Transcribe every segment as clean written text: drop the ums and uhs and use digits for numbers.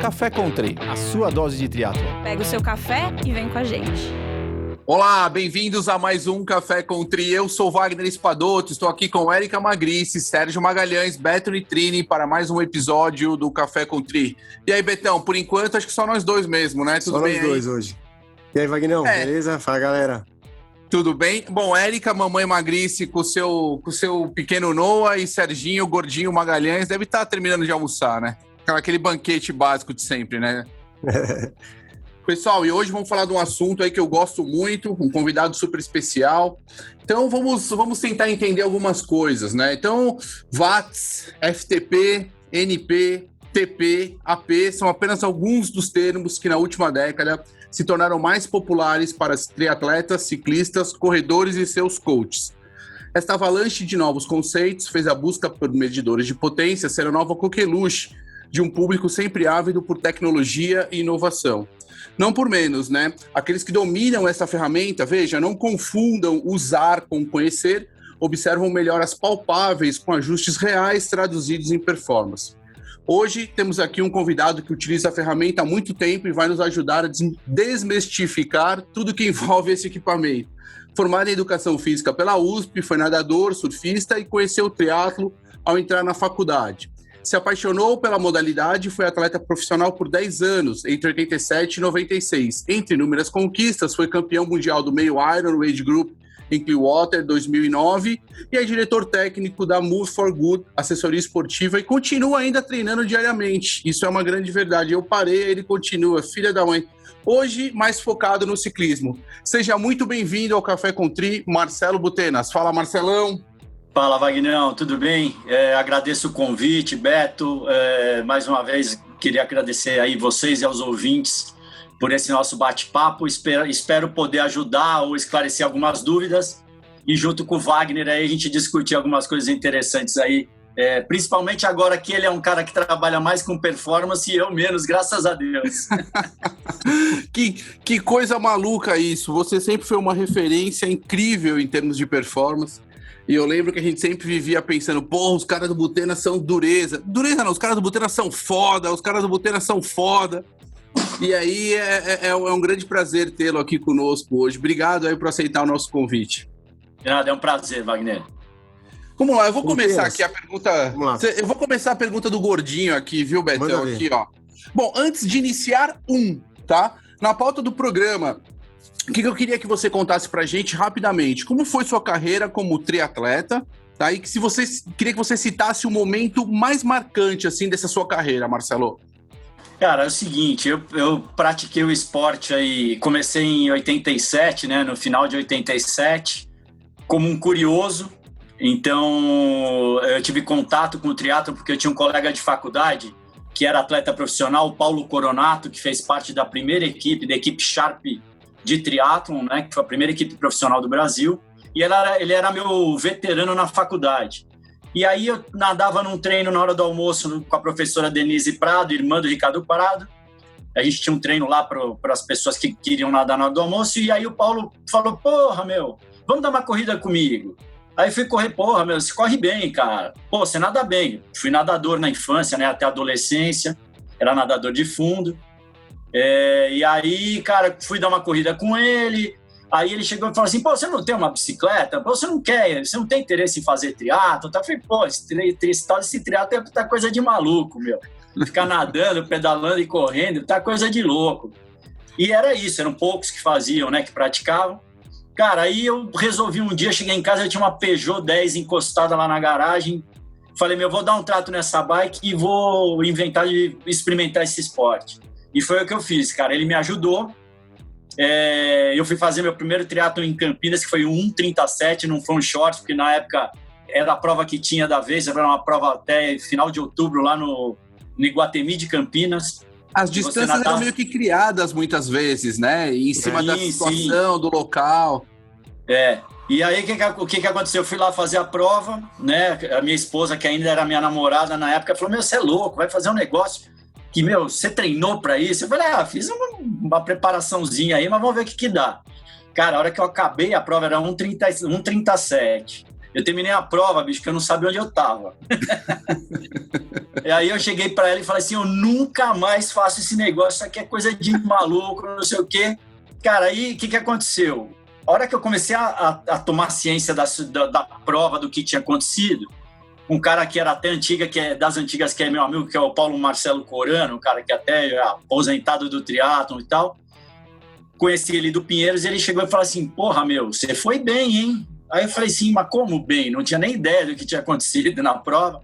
Café Country, a sua dose de triatlon. Pega o seu café e vem com a gente. Olá, bem-vindos a mais um Café Country. Eu sou Wagner Espadoto, estou aqui com Érica Magrice, Sérgio Magalhães, Beto Nitrini para mais um episódio do Café Country. E aí, Betão, por enquanto acho que só nós dois mesmo, né? Tudo bem? Só nós dois hoje. E aí, Vagnão, beleza? Fala, galera. Tudo bem? Bom, Érica, mamãe Magrice com o seu pequeno Noah e Serginho, gordinho Magalhães, deve estar terminando de almoçar, né? Aquele banquete básico de sempre, né? Pessoal, e hoje vamos falar de um assunto aí que eu gosto muito, um convidado super especial. Então vamos tentar entender algumas coisas, né? Então, watts, FTP, NP, TP, AP são apenas alguns dos termos que na última década se tornaram mais populares para triatletas, ciclistas, corredores e seus coaches. Esta avalanche de novos conceitos fez a busca por medidores de potência ser a nova coqueluche de um público sempre ávido por tecnologia e inovação. Não por menos, né? Aqueles que dominam essa ferramenta, veja, não confundam usar com conhecer, observam melhoras palpáveis com ajustes reais traduzidos em performance. Hoje temos aqui um convidado que utiliza a ferramenta há muito tempo e vai nos ajudar a desmistificar tudo que envolve esse equipamento. Formado em Educação Física pela USP, foi nadador, surfista e conheceu o triatlo ao entrar na faculdade. Se apaixonou pela modalidade e foi atleta profissional por 10 anos, entre 87 e 96. Entre inúmeras conquistas, foi campeão mundial do meio Iron Age Group em Clearwater 2009 e é diretor técnico da Move for Good, assessoria esportiva, e continua ainda treinando diariamente. Isso é uma grande verdade. Eu parei, ele continua, filha da mãe. Hoje, mais focado no ciclismo. Seja muito bem-vindo ao Café Country, Marcelo Butenas. Fala, Marcelão. Fala, Vagnão, tudo bem? Agradeço o convite, Beto. Mais uma vez, queria agradecer aí vocês e aos ouvintes por esse nosso bate-papo. Espero poder ajudar ou esclarecer algumas dúvidas e junto com o Wagner aí a gente discutir algumas coisas interessantes aí, principalmente agora que ele é um cara que trabalha mais com performance e eu menos, graças a Deus. Que coisa maluca isso. Você sempre foi uma referência incrível em termos de performance. E eu lembro que a gente sempre vivia pensando, pô, os caras do Butenas são dureza. Dureza não, os caras do Butenas são foda, os caras do Butenas são foda. E aí é um grande prazer tê-lo aqui conosco hoje. Obrigado aí por aceitar o nosso convite. De nada, é um prazer, Wagner. Vamos lá, eu vou começar aqui a pergunta. Eu vou começar a pergunta do gordinho aqui, viu, Betão? Aqui, ó. Bom, antes de iniciar tá? Na pauta do programa, o que eu queria que você contasse pra gente rapidamente? Como foi sua carreira como triatleta? Tá? E queria que você citasse o momento mais marcante assim dessa sua carreira, Marcelo. Cara, é o seguinte, eu pratiquei o esporte aí, comecei em 87, né, no final de 87, como um curioso. Então, eu tive contato com o triatlo porque eu tinha um colega de faculdade que era atleta profissional, o Paulo Coronato, que fez parte da primeira equipe, da equipe Sharp de triatlon, né, que foi a primeira equipe profissional do Brasil, e ele era meu veterano na faculdade. E aí eu nadava num treino na hora do almoço com a professora Denise Prado, irmã do Ricardo Prado. A gente tinha um treino lá para as pessoas que queriam nadar na hora do almoço, e aí o Paulo falou, porra, meu, vamos dar uma corrida comigo. Aí fui correr, porra, meu, você corre bem, cara. Pô, você nada bem. Fui nadador na infância, né, até a adolescência, era nadador de fundo. E aí, cara, fui dar uma corrida com ele. Aí ele chegou e falou assim, pô, você não tem uma bicicleta? Pô, você não tem interesse em fazer triatlo? Eu falei, pô, esse triatlo tá coisa de maluco, meu. Ficar nadando, pedalando e correndo, tá coisa de louco. E era isso, eram poucos que faziam, né, que praticavam. Cara, aí eu resolvi um dia, cheguei em casa, eu tinha uma Peugeot 10 encostada lá na garagem. Falei, meu, vou dar um trato nessa bike e vou inventar de experimentar esse esporte. E foi o que eu fiz, cara. Ele me ajudou. Eu fui fazer meu primeiro triatlo em Campinas, que foi um 1:37, não foi um short, porque na época era a prova que tinha da vez, era uma prova até final de outubro lá no Iguatemi de Campinas. As distâncias eram meio que criadas muitas vezes, né? Em cima da situação, do local. E aí o que aconteceu? Eu fui lá fazer a prova, né? A minha esposa, que ainda era minha namorada na época, falou, meu, você é louco, vai fazer um negócio que, meu, você treinou pra isso? Eu falei, fiz uma preparaçãozinha aí, mas vamos ver o que dá. Cara, a hora que eu acabei, a prova era 1:37. Eu terminei a prova, bicho, que eu não sabia onde eu tava. E aí eu cheguei para ela e falei assim, eu nunca mais faço esse negócio, isso aqui é coisa de maluco, não sei o quê. Cara, aí o que aconteceu? A hora que eu comecei a tomar ciência da prova, do que tinha acontecido, um cara que era até antiga, que é das antigas, que é meu amigo, que é o Paulo Marcelo Corano, um cara que até é aposentado do triatlon e tal, conheci ele do Pinheiros e ele chegou e falou assim, porra, meu, você foi bem, hein? Aí eu falei assim, mas como bem? Não tinha nem ideia do que tinha acontecido na prova.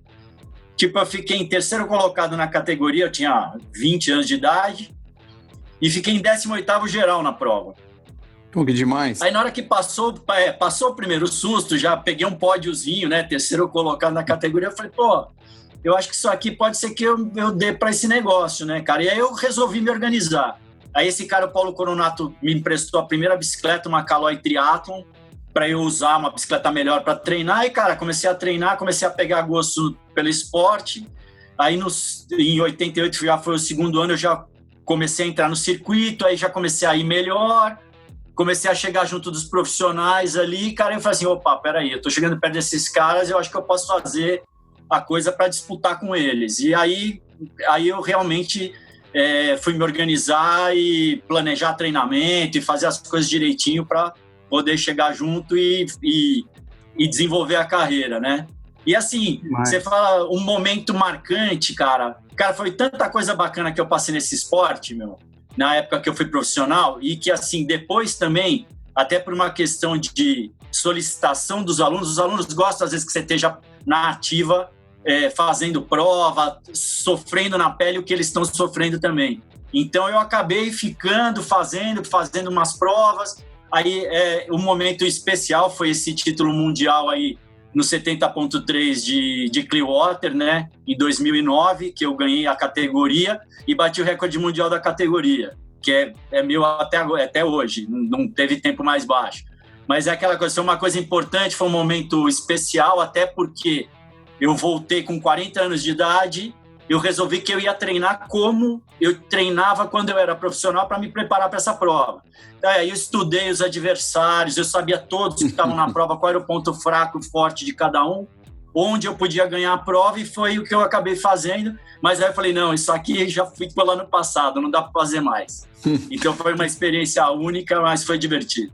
Tipo, eu fiquei em terceiro colocado na categoria, eu tinha 20 anos de idade, e fiquei em 18º geral na prova. Pô, que demais. Aí na hora que passou o primeiro susto, já peguei um pódiozinho, né, terceiro colocado na categoria, eu falei, pô, eu acho que isso aqui pode ser que eu dê para esse negócio, né, cara? E aí eu resolvi me organizar. Aí esse cara, o Paulo Coronato, me emprestou a primeira bicicleta, uma Caloi Triathlon, para eu usar uma bicicleta melhor para treinar. E, cara, comecei a treinar, comecei a pegar gosto pelo esporte. Aí, em 88, já foi o segundo ano, eu já comecei a entrar no circuito, aí já comecei a ir melhor, comecei a chegar junto dos profissionais ali. Cara, eu falei assim, opa, peraí, eu tô chegando perto desses caras, eu acho que eu posso fazer a coisa para disputar com eles. E aí eu realmente fui me organizar e planejar treinamento e fazer as coisas direitinho para poder chegar junto e desenvolver a carreira, né? E assim, você fala um momento marcante, cara, foi tanta coisa bacana que eu passei nesse esporte, meu, na época que eu fui profissional, e que assim, depois também, até por uma questão de solicitação dos alunos, os alunos gostam às vezes que você esteja na ativa, fazendo prova, sofrendo na pele o que eles estão sofrendo também. Então eu acabei ficando, fazendo umas provas. Aí um momento especial foi esse título mundial aí no 70.3 de Clearwater, né, em 2009, que eu ganhei a categoria e bati o recorde mundial da categoria, que é meu até hoje, não teve tempo mais baixo. Mas é aquela coisa, foi uma coisa importante, foi um momento especial, até porque eu voltei com 40 anos de idade, eu resolvi que eu ia treinar como eu treinava quando eu era profissional para me preparar para essa prova. Aí eu estudei os adversários, eu sabia todos que estavam na prova, qual era o ponto fraco e forte de cada um, onde eu podia ganhar a prova, e foi o que eu acabei fazendo. Mas aí eu falei, não, isso aqui já fui pelo ano passado, não dá para fazer mais. Então foi uma experiência única, mas foi divertido.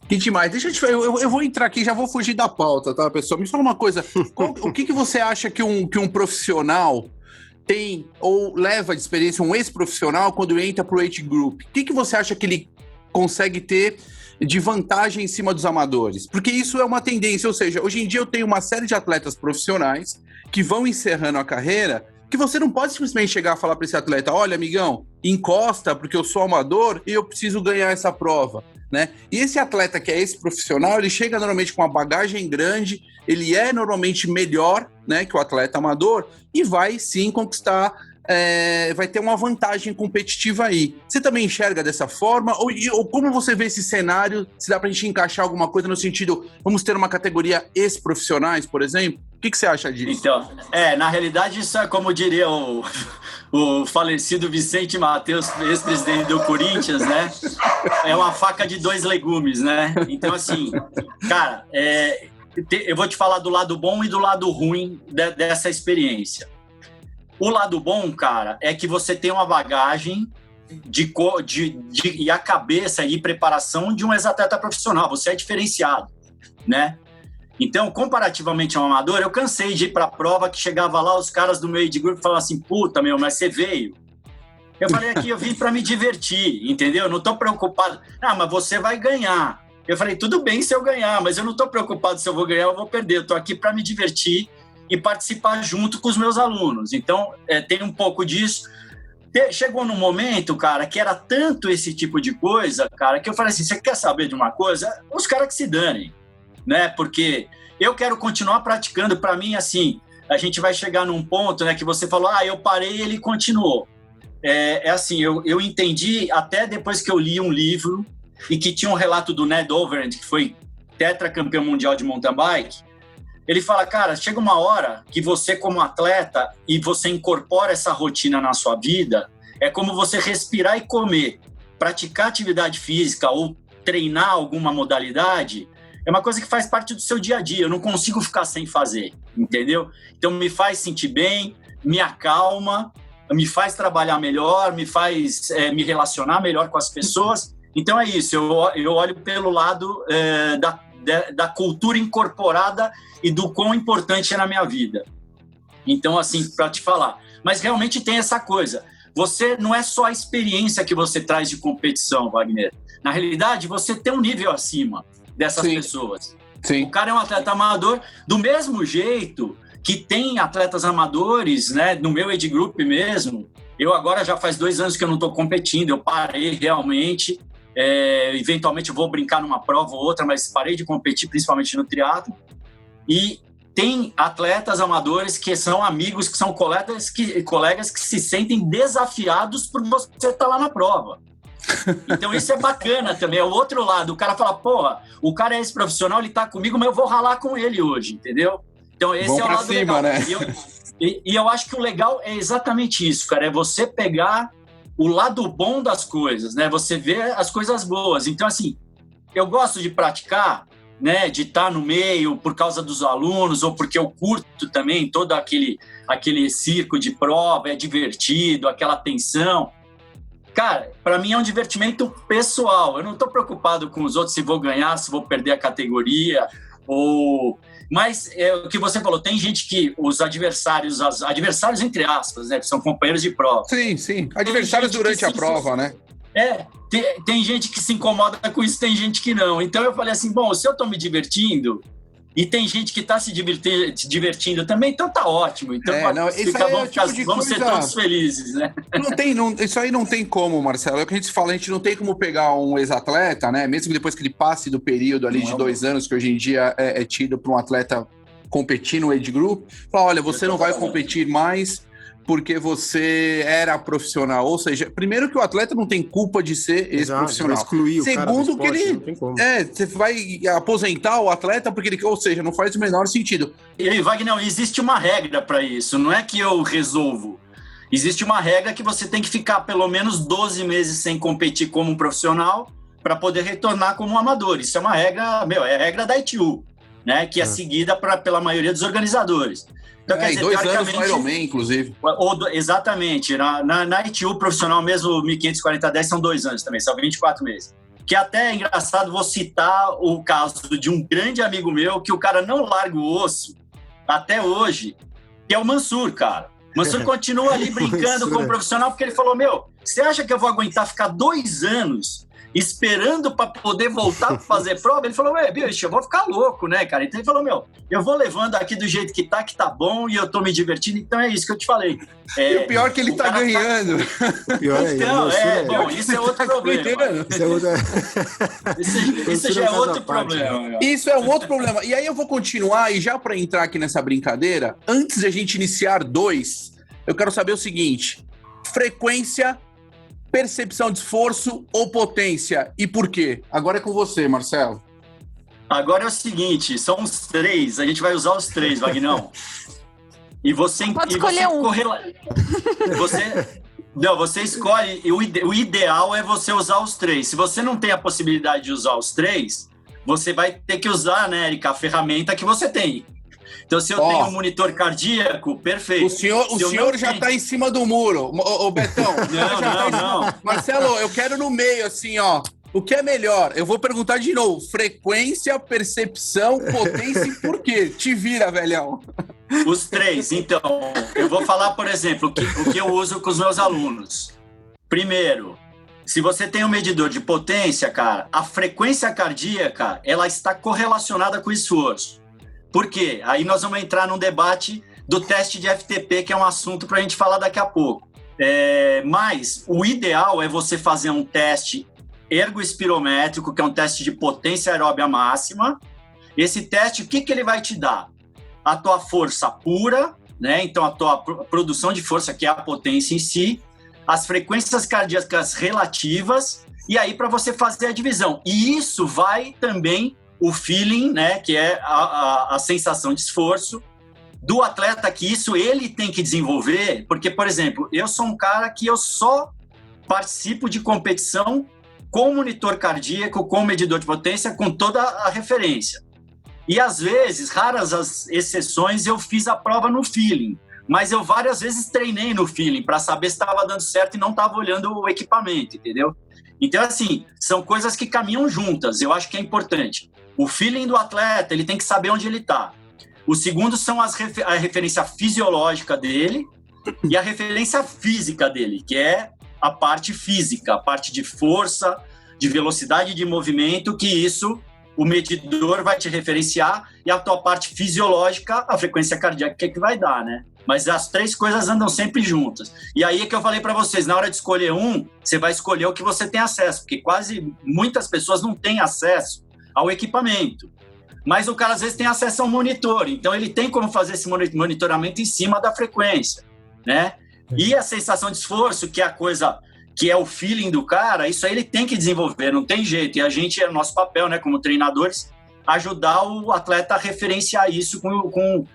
Que demais. Deixa eu te falar, eu vou entrar aqui, já vou fugir da pauta, tá, pessoal? Me fala uma coisa, o que você acha que um profissional tem ou leva de experiência, um ex-profissional, quando entra pro age group? O que você acha que ele consegue ter de vantagem em cima dos amadores? Porque isso é uma tendência, ou seja, hoje em dia eu tenho uma série de atletas profissionais que vão encerrando a carreira, que você não pode simplesmente chegar a falar para esse atleta, olha, amigão, encosta porque eu sou amador e eu preciso ganhar essa prova, né? E esse atleta que é esse profissional, ele chega normalmente com uma bagagem grande, ele é normalmente melhor, né, que o atleta amador, e vai sim conquistar, vai ter uma vantagem competitiva aí. Você também enxerga dessa forma? Ou como você vê esse cenário? Se dá pra gente encaixar alguma coisa no sentido, vamos ter uma categoria ex-profissionais, por exemplo? O que você acha disso? Então, na realidade, isso é como diria o falecido Vicente Mateus, ex-presidente do Corinthians, né? É uma faca de dois legumes, né? Então, assim, cara, eu vou te falar do lado bom e do lado ruim dessa experiência. O lado bom, cara, é que você tem uma bagagem e a cabeça e preparação de um ex-atleta profissional. Você é diferenciado, né? Então, comparativamente ao amador, eu cansei de ir para a prova que chegava lá, os caras do meu age group falavam assim, puta, meu, mas você veio. Eu falei aqui, eu vim para me divertir, entendeu? Eu não estou preocupado. Ah, mas você vai ganhar. Eu falei, tudo bem se eu ganhar, mas eu não estou preocupado se eu vou ganhar ou vou perder. Eu estou aqui para me divertir e participar junto com os meus alunos. Então, tem um pouco disso. Chegou num momento, cara, que era tanto esse tipo de coisa, cara, que eu falei assim, você quer saber de uma coisa? Os caras que se danem, né? Porque eu quero continuar praticando. Para mim, assim, a gente vai chegar num ponto, né, que você falou, eu parei e ele continuou. Assim, eu entendi até depois que eu li um livro e que tinha um relato do Ned Overend, que foi tetracampeão mundial de mountain bike. Ele fala, cara, chega uma hora que você, como atleta, e você incorpora essa rotina na sua vida, é como você respirar e comer. Praticar atividade física ou treinar alguma modalidade é uma coisa que faz parte do seu dia a dia. Eu não consigo ficar sem fazer, entendeu? Então me faz sentir bem, me acalma, me faz trabalhar melhor, me faz me relacionar melhor com as pessoas. Então é isso, eu olho pelo lado da cultura incorporada e do quão importante é na minha vida. Então, assim, para te falar. Mas realmente tem essa coisa. Você não é só a experiência que você traz de competição, Wagner. Na realidade, você tem um nível acima dessas pessoas. Sim. O cara é um atleta amador, do mesmo jeito que tem atletas amadores, né, no meu age group mesmo. Eu agora já faz 2 anos que eu não estou competindo, eu parei realmente. Eventualmente eu vou brincar numa prova ou outra, mas parei de competir, principalmente no triatlo. E tem atletas amadores que são amigos, que são colegas que se sentem desafiados por você estar lá na prova. Então isso é bacana também, é o outro lado. O cara fala, porra, o cara é esse profissional, ele tá comigo, mas eu vou ralar com ele hoje, entendeu? Então esse é o lado cima, legal. Né? E eu acho que o legal é exatamente isso, cara, é você pegar o lado bom das coisas, né? Você vê as coisas boas. Então, assim, eu gosto de praticar, né? De estar no meio por causa dos alunos ou porque eu curto também todo aquele circo de prova, é divertido, aquela tensão. Cara, para mim é um divertimento pessoal. Eu não estou preocupado com os outros se vou ganhar, se vou perder a categoria ou... Mas é o que você falou, tem gente que os adversários entre aspas, né, que são companheiros de prova. Sim. Adversários durante a prova, né? Tem gente que se incomoda com isso, tem gente que não. Então eu falei assim, bom, se eu estou me divertindo e tem gente que está se divertindo também, então tá ótimo. Então vamos ser todos felizes, né? Isso aí não tem como, Marcelo. É o que a gente fala, a gente não tem como pegar um ex-atleta, né? Mesmo depois que ele passe do período ali de 2 anos, que hoje em dia é tido para um atleta competir no age group, falar, olha, você não vai competir mais porque você era profissional. Ou seja, primeiro que o atleta não tem culpa de ser ex-profissional. Segundo, que ele você vai aposentar o atleta porque ele, ou seja, não faz o menor sentido. E aí, Wagner, existe uma regra para isso, não é que eu resolvo. Existe uma regra que você tem que ficar pelo menos 12 meses sem competir como um profissional para poder retornar como um amador. Isso é uma regra, é a regra da ITU, né, que é seguida pela maioria dos organizadores. Então, quer dizer, 2 anos no Ironman, inclusive. Exatamente. Na ITU profissional mesmo, 1540-10 são 2 anos também, são 24 meses. Que até é engraçado, vou citar o caso de um grande amigo meu, que o cara não larga o osso até hoje, que é o Mansur, cara. O Mansur continua ali brincando como profissional, porque ele falou, você acha que eu vou aguentar ficar 2 anos esperando para poder voltar para fazer prova? Ele falou, bicho, eu vou ficar louco, né, cara? Então ele falou, eu vou levando aqui do jeito que tá bom e eu tô me divertindo, então é isso que eu te falei. E o pior é que ele tá ganhando. O pior isso é outro problema. Isso já é outro problema. Isso é um outro problema. E aí eu vou continuar, e já para entrar aqui nessa brincadeira, antes de a gente iniciar 2, eu quero saber o seguinte, frequência, percepção de esforço ou potência? E por quê? Agora é com você, Marcelo. Agora é o seguinte, são os 3, a gente vai usar os 3, Vagnão. E você... Pode escolher um. Você escolhe, o ideal é você usar os 3. Se você não tem a possibilidade de usar os 3, você vai ter que usar, né, Érica, a ferramenta que você tem. Então, se eu tenho um monitor cardíaco, perfeito. O senhor já está em cima do muro. Ô Betão. Não. Marcelo, eu quero no meio, assim, ó. O que é melhor? Eu vou perguntar de novo. Frequência, percepção, potência e por quê? Te vira, velhão. Os 3. Então, eu vou falar, por exemplo, o que eu uso com os meus alunos. Primeiro, se você tem um medidor de potência, cara, a frequência cardíaca, ela está correlacionada com o esforço. Por quê? Aí nós vamos entrar num debate do teste de FTP, que é um assunto para a gente falar daqui a pouco. Mas o ideal é você fazer um teste ergoespirométrico, que é um teste de potência aeróbia máxima. Esse teste, o que ele vai te dar? A tua força pura, né? Então a tua produção de força, que é a potência em si, as frequências cardíacas relativas, e aí para você fazer a divisão. E isso vai também... o feeling, né, que é a sensação de esforço do atleta, que isso ele tem que desenvolver, porque, por exemplo, eu sou um cara que eu só participo de competição com monitor cardíaco, com medidor de potência, com toda a referência. E às vezes, raras as exceções, eu fiz a prova no feeling, mas eu várias vezes treinei no feeling para saber se estava dando certo e não estava olhando o equipamento, entendeu? Então, assim, são coisas que caminham juntas, eu acho que é importante. O feeling do atleta, ele tem que saber onde ele está. O segundo são a referência fisiológica dele e a referência física dele, que é a parte física, a parte de força, de velocidade de movimento, que isso o medidor vai te referenciar, e a tua parte fisiológica, a frequência cardíaca que vai dar, né? Mas as três coisas andam sempre juntas. E aí é que eu falei para vocês, na hora de escolher um, você vai escolher o que você tem acesso, porque muitas pessoas não têm acesso ao equipamento. Mas o cara às vezes tem acesso ao monitor, então ele tem como fazer esse monitoramento em cima da frequência, né? E a sensação de esforço, que é a coisa, que é o feeling do cara, isso aí ele tem que desenvolver, não tem jeito. E a gente, é nosso papel, né, como treinadores, ajudar o atleta a referenciar isso com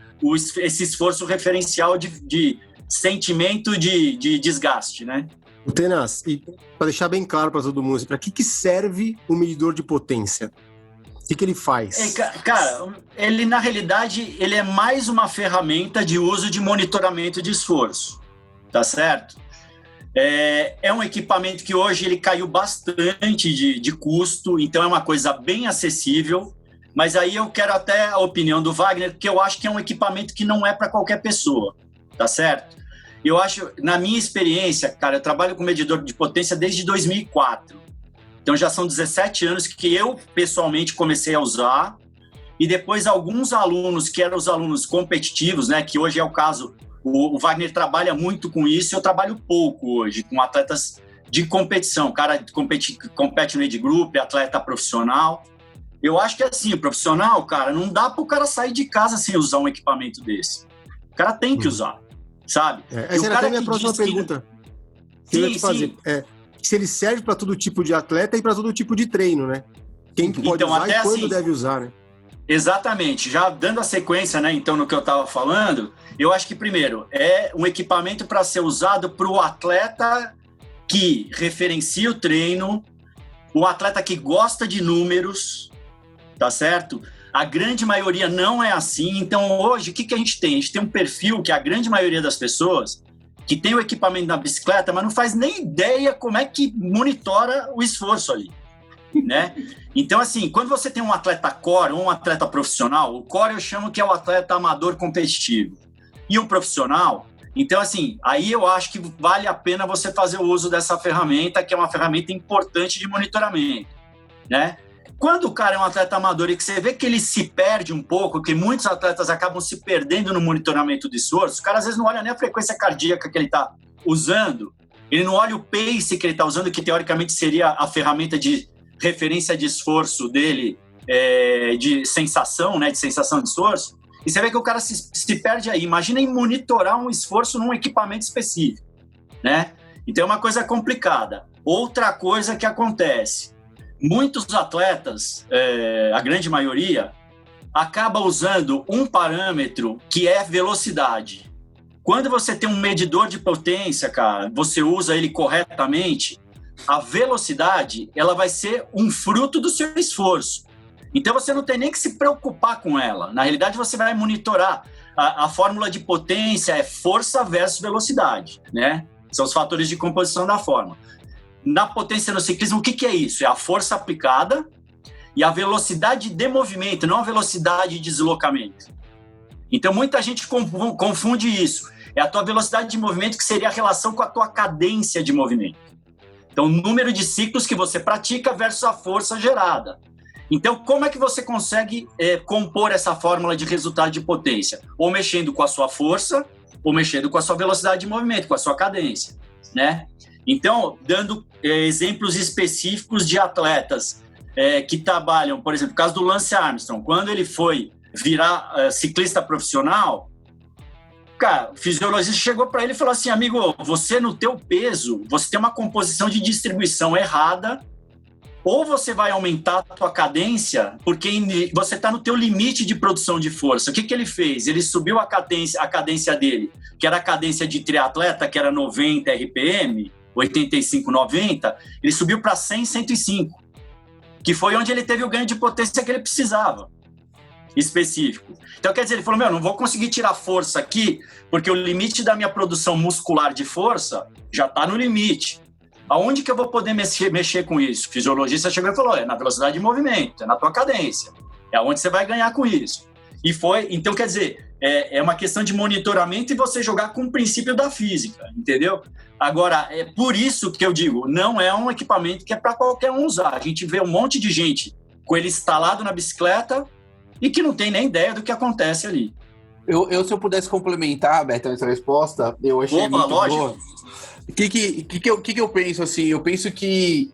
esse esforço referencial de sentimento de desgaste, né? O Tenaz, e para deixar bem claro para todo mundo, para que serve o medidor de potência? O que ele faz? Cara, ele na realidade ele é mais uma ferramenta de uso de monitoramento de esforço, tá certo? É um equipamento que hoje ele caiu bastante de custo, então é uma coisa bem acessível, mas aí eu quero até a opinião do Wagner, porque eu acho que é um equipamento que não é para qualquer pessoa, tá certo? Eu acho, na minha experiência, cara, eu trabalho com medidor de potência desde 2004. Então já são 17 anos que eu pessoalmente comecei a usar, e depois alguns alunos que eram os alunos competitivos, né, que hoje é o caso, o Wagner trabalha muito com isso, eu trabalho pouco hoje com atletas de competição, cara que compete no age group, atleta profissional. Eu acho que assim, o profissional, cara, não dá para o cara sair de casa sem usar um equipamento desse. O cara tem que usar, sabe? Essa era até a minha próxima pergunta. Que eu ia te fazer. Se ele serve para todo tipo de atleta e para todo tipo de treino, né? Quem que pode usar e quando deve usar, né? Exatamente. Já dando a sequência, né, então, no que eu estava falando, eu acho que, primeiro, é um equipamento para ser usado para o atleta que referencia o treino, o atleta que gosta de números, tá certo? A grande maioria não é assim. Então, hoje, o que a gente tem? A gente tem um perfil que a grande maioria das pessoas que tem o equipamento na bicicleta, mas não faz nem ideia como é que monitora o esforço ali, né? Então, assim, quando você tem um atleta core ou um atleta profissional, o core eu chamo que é o atleta amador competitivo, e um profissional, então, assim, aí eu acho que vale a pena você fazer o uso dessa ferramenta, que é uma ferramenta importante de monitoramento, né? Quando o cara é um atleta amador e que você vê que ele se perde um pouco, que muitos atletas acabam se perdendo no monitoramento de esforço, o cara às vezes não olha nem a frequência cardíaca que ele está usando, ele não olha o pace que ele está usando, que teoricamente seria a ferramenta de referência de esforço dele, de sensação, né, de sensação de esforço, e você vê que o cara se perde aí. Imagina em monitorar um esforço num equipamento específico, né? Então é uma coisa complicada. Outra coisa que acontece, muitos atletas, a grande maioria, acaba usando um parâmetro que é velocidade. Quando você tem um medidor de potência, cara, você usa ele corretamente, a velocidade ela vai ser um fruto do seu esforço. Então você não tem nem que se preocupar com ela. Na realidade, você vai monitorar. A fórmula de potência é força versus velocidade, né? São os fatores de composição da fórmula. Na potência no ciclismo, o que é isso? É a força aplicada e a velocidade de movimento, não a velocidade de deslocamento. Então, muita gente confunde isso. É a tua velocidade de movimento, que seria a relação com a tua cadência de movimento. Então, o número de ciclos que você pratica versus a força gerada. Então, como é que você consegue compor essa fórmula de resultado de potência? Ou mexendo com a sua força, ou mexendo com a sua velocidade de movimento, com a sua cadência, né? Então, dando exemplos específicos de atletas que trabalham, por exemplo, o caso do Lance Armstrong, quando ele foi virar ciclista profissional, cara, o fisiologista chegou para ele e falou assim: amigo, você no teu peso, você tem uma composição de distribuição errada, ou você vai aumentar a tua cadência, porque você está no teu limite de produção de força. O que ele fez? Ele subiu a cadência dele, que era a cadência de triatleta, que era 90 RPM, 85, 90, ele subiu para 100, 105, que foi onde ele teve o ganho de potência que ele precisava, específico. Então, quer dizer, ele falou, não vou conseguir tirar força aqui, porque o limite da minha produção muscular de força já está no limite. Aonde que eu vou poder mexer com isso? O fisiologista chegou e falou, é na velocidade de movimento, é na tua cadência, é onde você vai ganhar com isso. E foi, então, quer dizer, é uma questão de monitoramento e você jogar com o princípio da física, entendeu? Agora, é por isso que eu digo, não é um equipamento que é para qualquer um usar. A gente vê um monte de gente com ele instalado na bicicleta e que não tem nem ideia do que acontece ali. Se eu pudesse complementar, Beto, essa resposta, eu achei muito boa. O que eu penso, assim? Eu penso que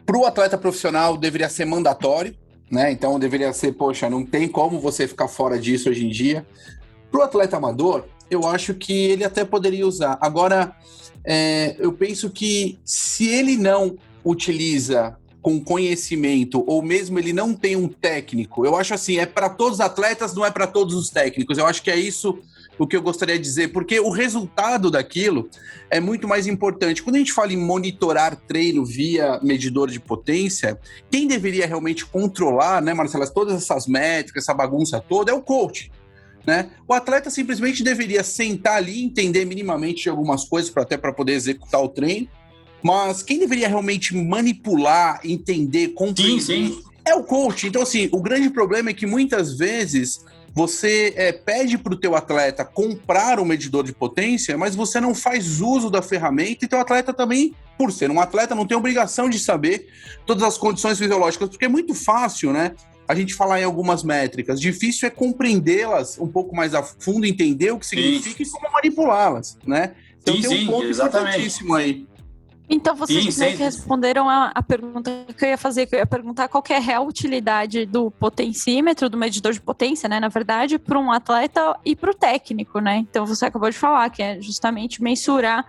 para o atleta profissional deveria ser mandatório, né? Então deveria ser, poxa, não tem como você ficar fora disso hoje em dia. Para o atleta amador, eu acho que ele até poderia usar. Agora, eu penso que se ele não utiliza com conhecimento, ou mesmo ele não tem um técnico, eu acho assim, é para todos os atletas, não é para todos os técnicos. Eu acho que é isso o que eu gostaria de dizer, porque o resultado daquilo é muito mais importante. Quando a gente fala em monitorar treino via medidor de potência, quem deveria realmente controlar, né, Marcelo, todas essas métricas, essa bagunça toda, é o coach, né? O atleta simplesmente deveria sentar ali, entender minimamente algumas coisas até para poder executar o treino, mas quem deveria realmente manipular, entender, compreender, sim. É o coach. Então, assim, o grande problema é que muitas vezes você pede para o teu atleta comprar um medidor de potência, mas você não faz uso da ferramenta, e teu atleta também, por ser um atleta, não tem obrigação de saber todas as condições fisiológicas, porque é muito fácil, né, a gente falar em algumas métricas. Difícil é compreendê-las um pouco mais a fundo, entender o que significa e como manipulá-las, né? Então tem um ponto importantíssimo aí. Então, vocês meio que responderam a pergunta que eu ia fazer, que eu ia perguntar qual que é a real utilidade do potencímetro, do medidor de potência, né, na verdade, para um atleta e para o técnico, né? Então, você acabou de falar que é justamente mensurar,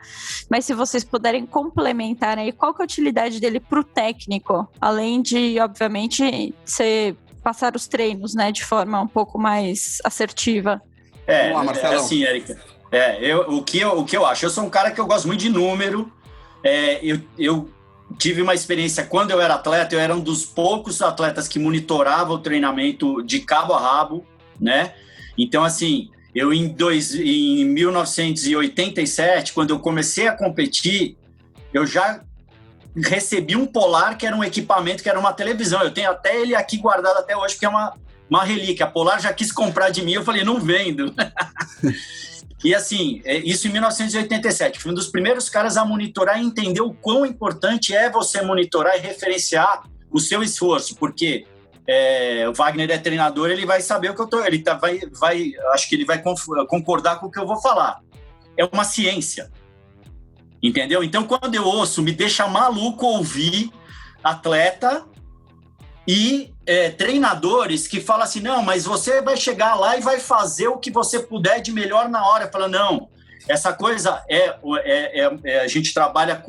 mas se vocês puderem complementar aí, qual que é a utilidade dele para o técnico, além de, obviamente, passar os treinos, né, de forma um pouco mais assertiva? Vamos lá, Marcelão. Assim, Érica, o que eu acho, eu sou um cara que eu gosto muito de número. Eu tive uma experiência, quando eu era atleta, eu era um dos poucos atletas que monitorava o treinamento de cabo a rabo, né? Então, assim, eu em 1987, quando eu comecei a competir, eu já recebi um Polar, que era um equipamento, que era uma televisão. Eu tenho até ele aqui guardado até hoje, porque é uma relíquia. A Polar já quis comprar de mim, eu falei, não vendo. E assim, isso em 1987, fui um dos primeiros caras a monitorar e entender o quão importante é você monitorar e referenciar o seu esforço, porque o Wagner é treinador, ele vai saber o que eu tô, acho que ele vai concordar com o que eu vou falar. É uma ciência, entendeu? Então, quando eu ouço, me deixa maluco ouvir atleta e treinadores que falam assim, não, mas você vai chegar lá e vai fazer o que você puder de melhor na hora. Fala, não, essa coisa a gente trabalha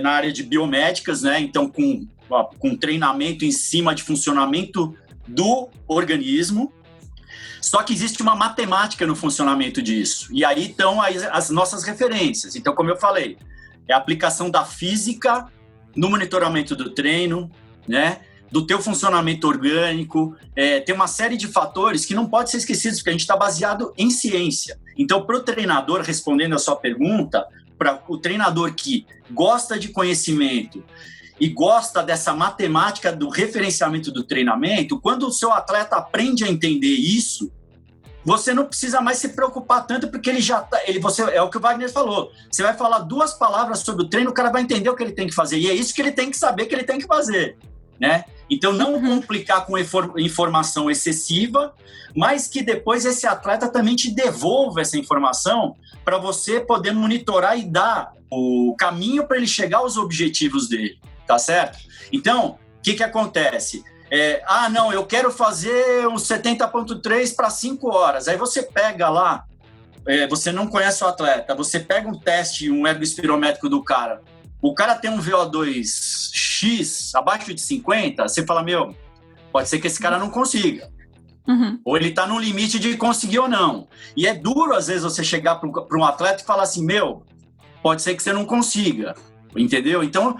na área de biomédicas, né? Então, com treinamento em cima de funcionamento do organismo, só que existe uma matemática no funcionamento disso. E aí estão as nossas referências. Então, como eu falei, é a aplicação da física no monitoramento do treino, né? Do teu funcionamento orgânico, tem uma série de fatores que não pode ser esquecidos, porque a gente está baseado em ciência. Então, para o treinador, respondendo a sua pergunta, para o treinador que gosta de conhecimento e gosta dessa matemática do referenciamento do treinamento, quando o seu atleta aprende a entender isso, você não precisa mais se preocupar tanto, porque ele já tá, é o que o Wagner falou. Você vai falar 2 palavras sobre o treino, o cara vai entender o que ele tem que fazer, e é isso que ele tem que saber que ele tem que fazer, né? Então, não complicar com informação excessiva, mas que depois esse atleta também te devolva essa informação para você poder monitorar e dar o caminho para ele chegar aos objetivos dele, tá certo? Então, o que acontece? Não, eu quero fazer um 70.3 para 5 horas. Aí você pega lá, você não conhece o atleta, você pega um teste, um ergospirométrico do cara, o cara tem um VO2X abaixo de 50, você fala, pode ser que esse cara não consiga. Uhum. Ou ele está no limite de conseguir ou não. E é duro, às vezes, você chegar para um atleta e falar assim, pode ser que você não consiga. entendeu? Então,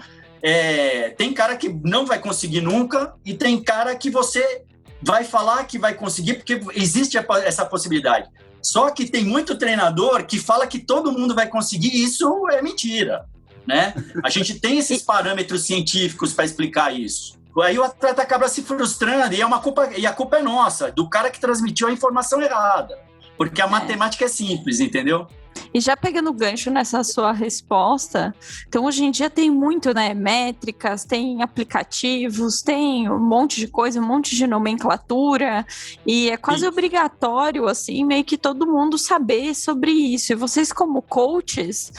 tem cara que não vai conseguir nunca e tem cara que você vai falar que vai conseguir porque existe essa possibilidade. Só que tem muito treinador que fala que todo mundo vai conseguir e isso é mentira, né? A gente tem esses parâmetros científicos para explicar isso. Aí o atleta acaba se frustrando e a culpa é nossa, do cara que transmitiu a informação errada. Porque a matemática é simples, entendeu? E já pegando o gancho nessa sua resposta, então hoje em dia tem muito, né, métricas, tem aplicativos, tem um monte de coisa, um monte de nomenclatura, e é quase obrigatório, assim, meio que todo mundo saber sobre isso. E vocês como coaches,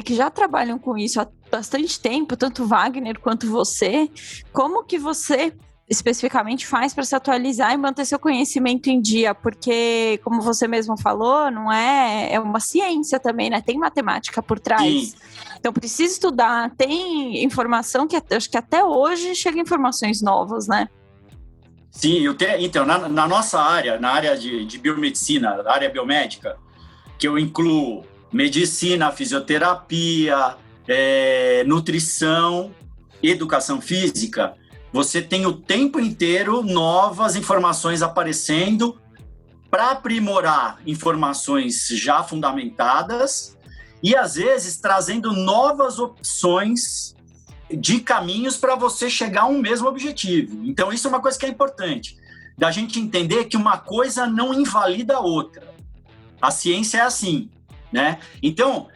que já trabalham com isso há bastante tempo, tanto Wagner quanto você, como que você especificamente faz para se atualizar e manter seu conhecimento em dia? Porque, como você mesmo falou, não é uma ciência também, né? Tem matemática por trás. Sim. Então, precisa estudar. Tem informação que acho que até hoje chega informações novas, né? Sim, então, na nossa área, na área de biomedicina, na área biomédica, que eu incluo medicina, fisioterapia, nutrição, educação física, você tem o tempo inteiro novas informações aparecendo para aprimorar informações já fundamentadas e, às vezes, trazendo novas opções de caminhos para você chegar a um mesmo objetivo. Então, isso é uma coisa que é importante, da gente entender que uma coisa não invalida a outra. A ciência é assim, né? Então,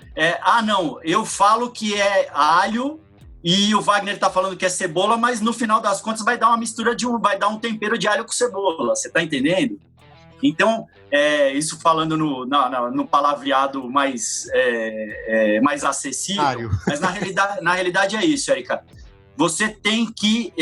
não, eu falo que é alho e o Wagner está falando que é cebola, mas no final das contas vai dar uma mistura vai dar um tempero de alho com cebola, você está entendendo? Então, isso falando no palavreado mais acessível, mas na realidade é isso, Érica. Você tem que,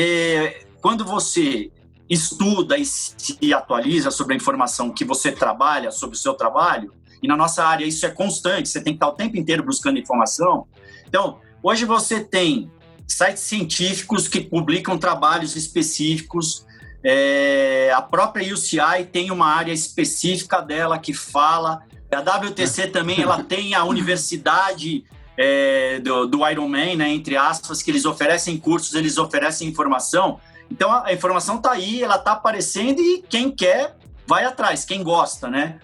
quando você estuda e se atualiza sobre a informação que você trabalha, sobre o seu trabalho, e na nossa área isso é constante, você tem que estar o tempo inteiro buscando informação. Então, hoje você tem sites científicos que publicam trabalhos específicos, a própria UCI tem uma área específica dela que fala, a WTC também ela tem a universidade do Ironman, né, entre aspas, que eles oferecem cursos, eles oferecem informação. Então a informação está aí, ela está aparecendo e quem quer vai atrás, quem gosta, né?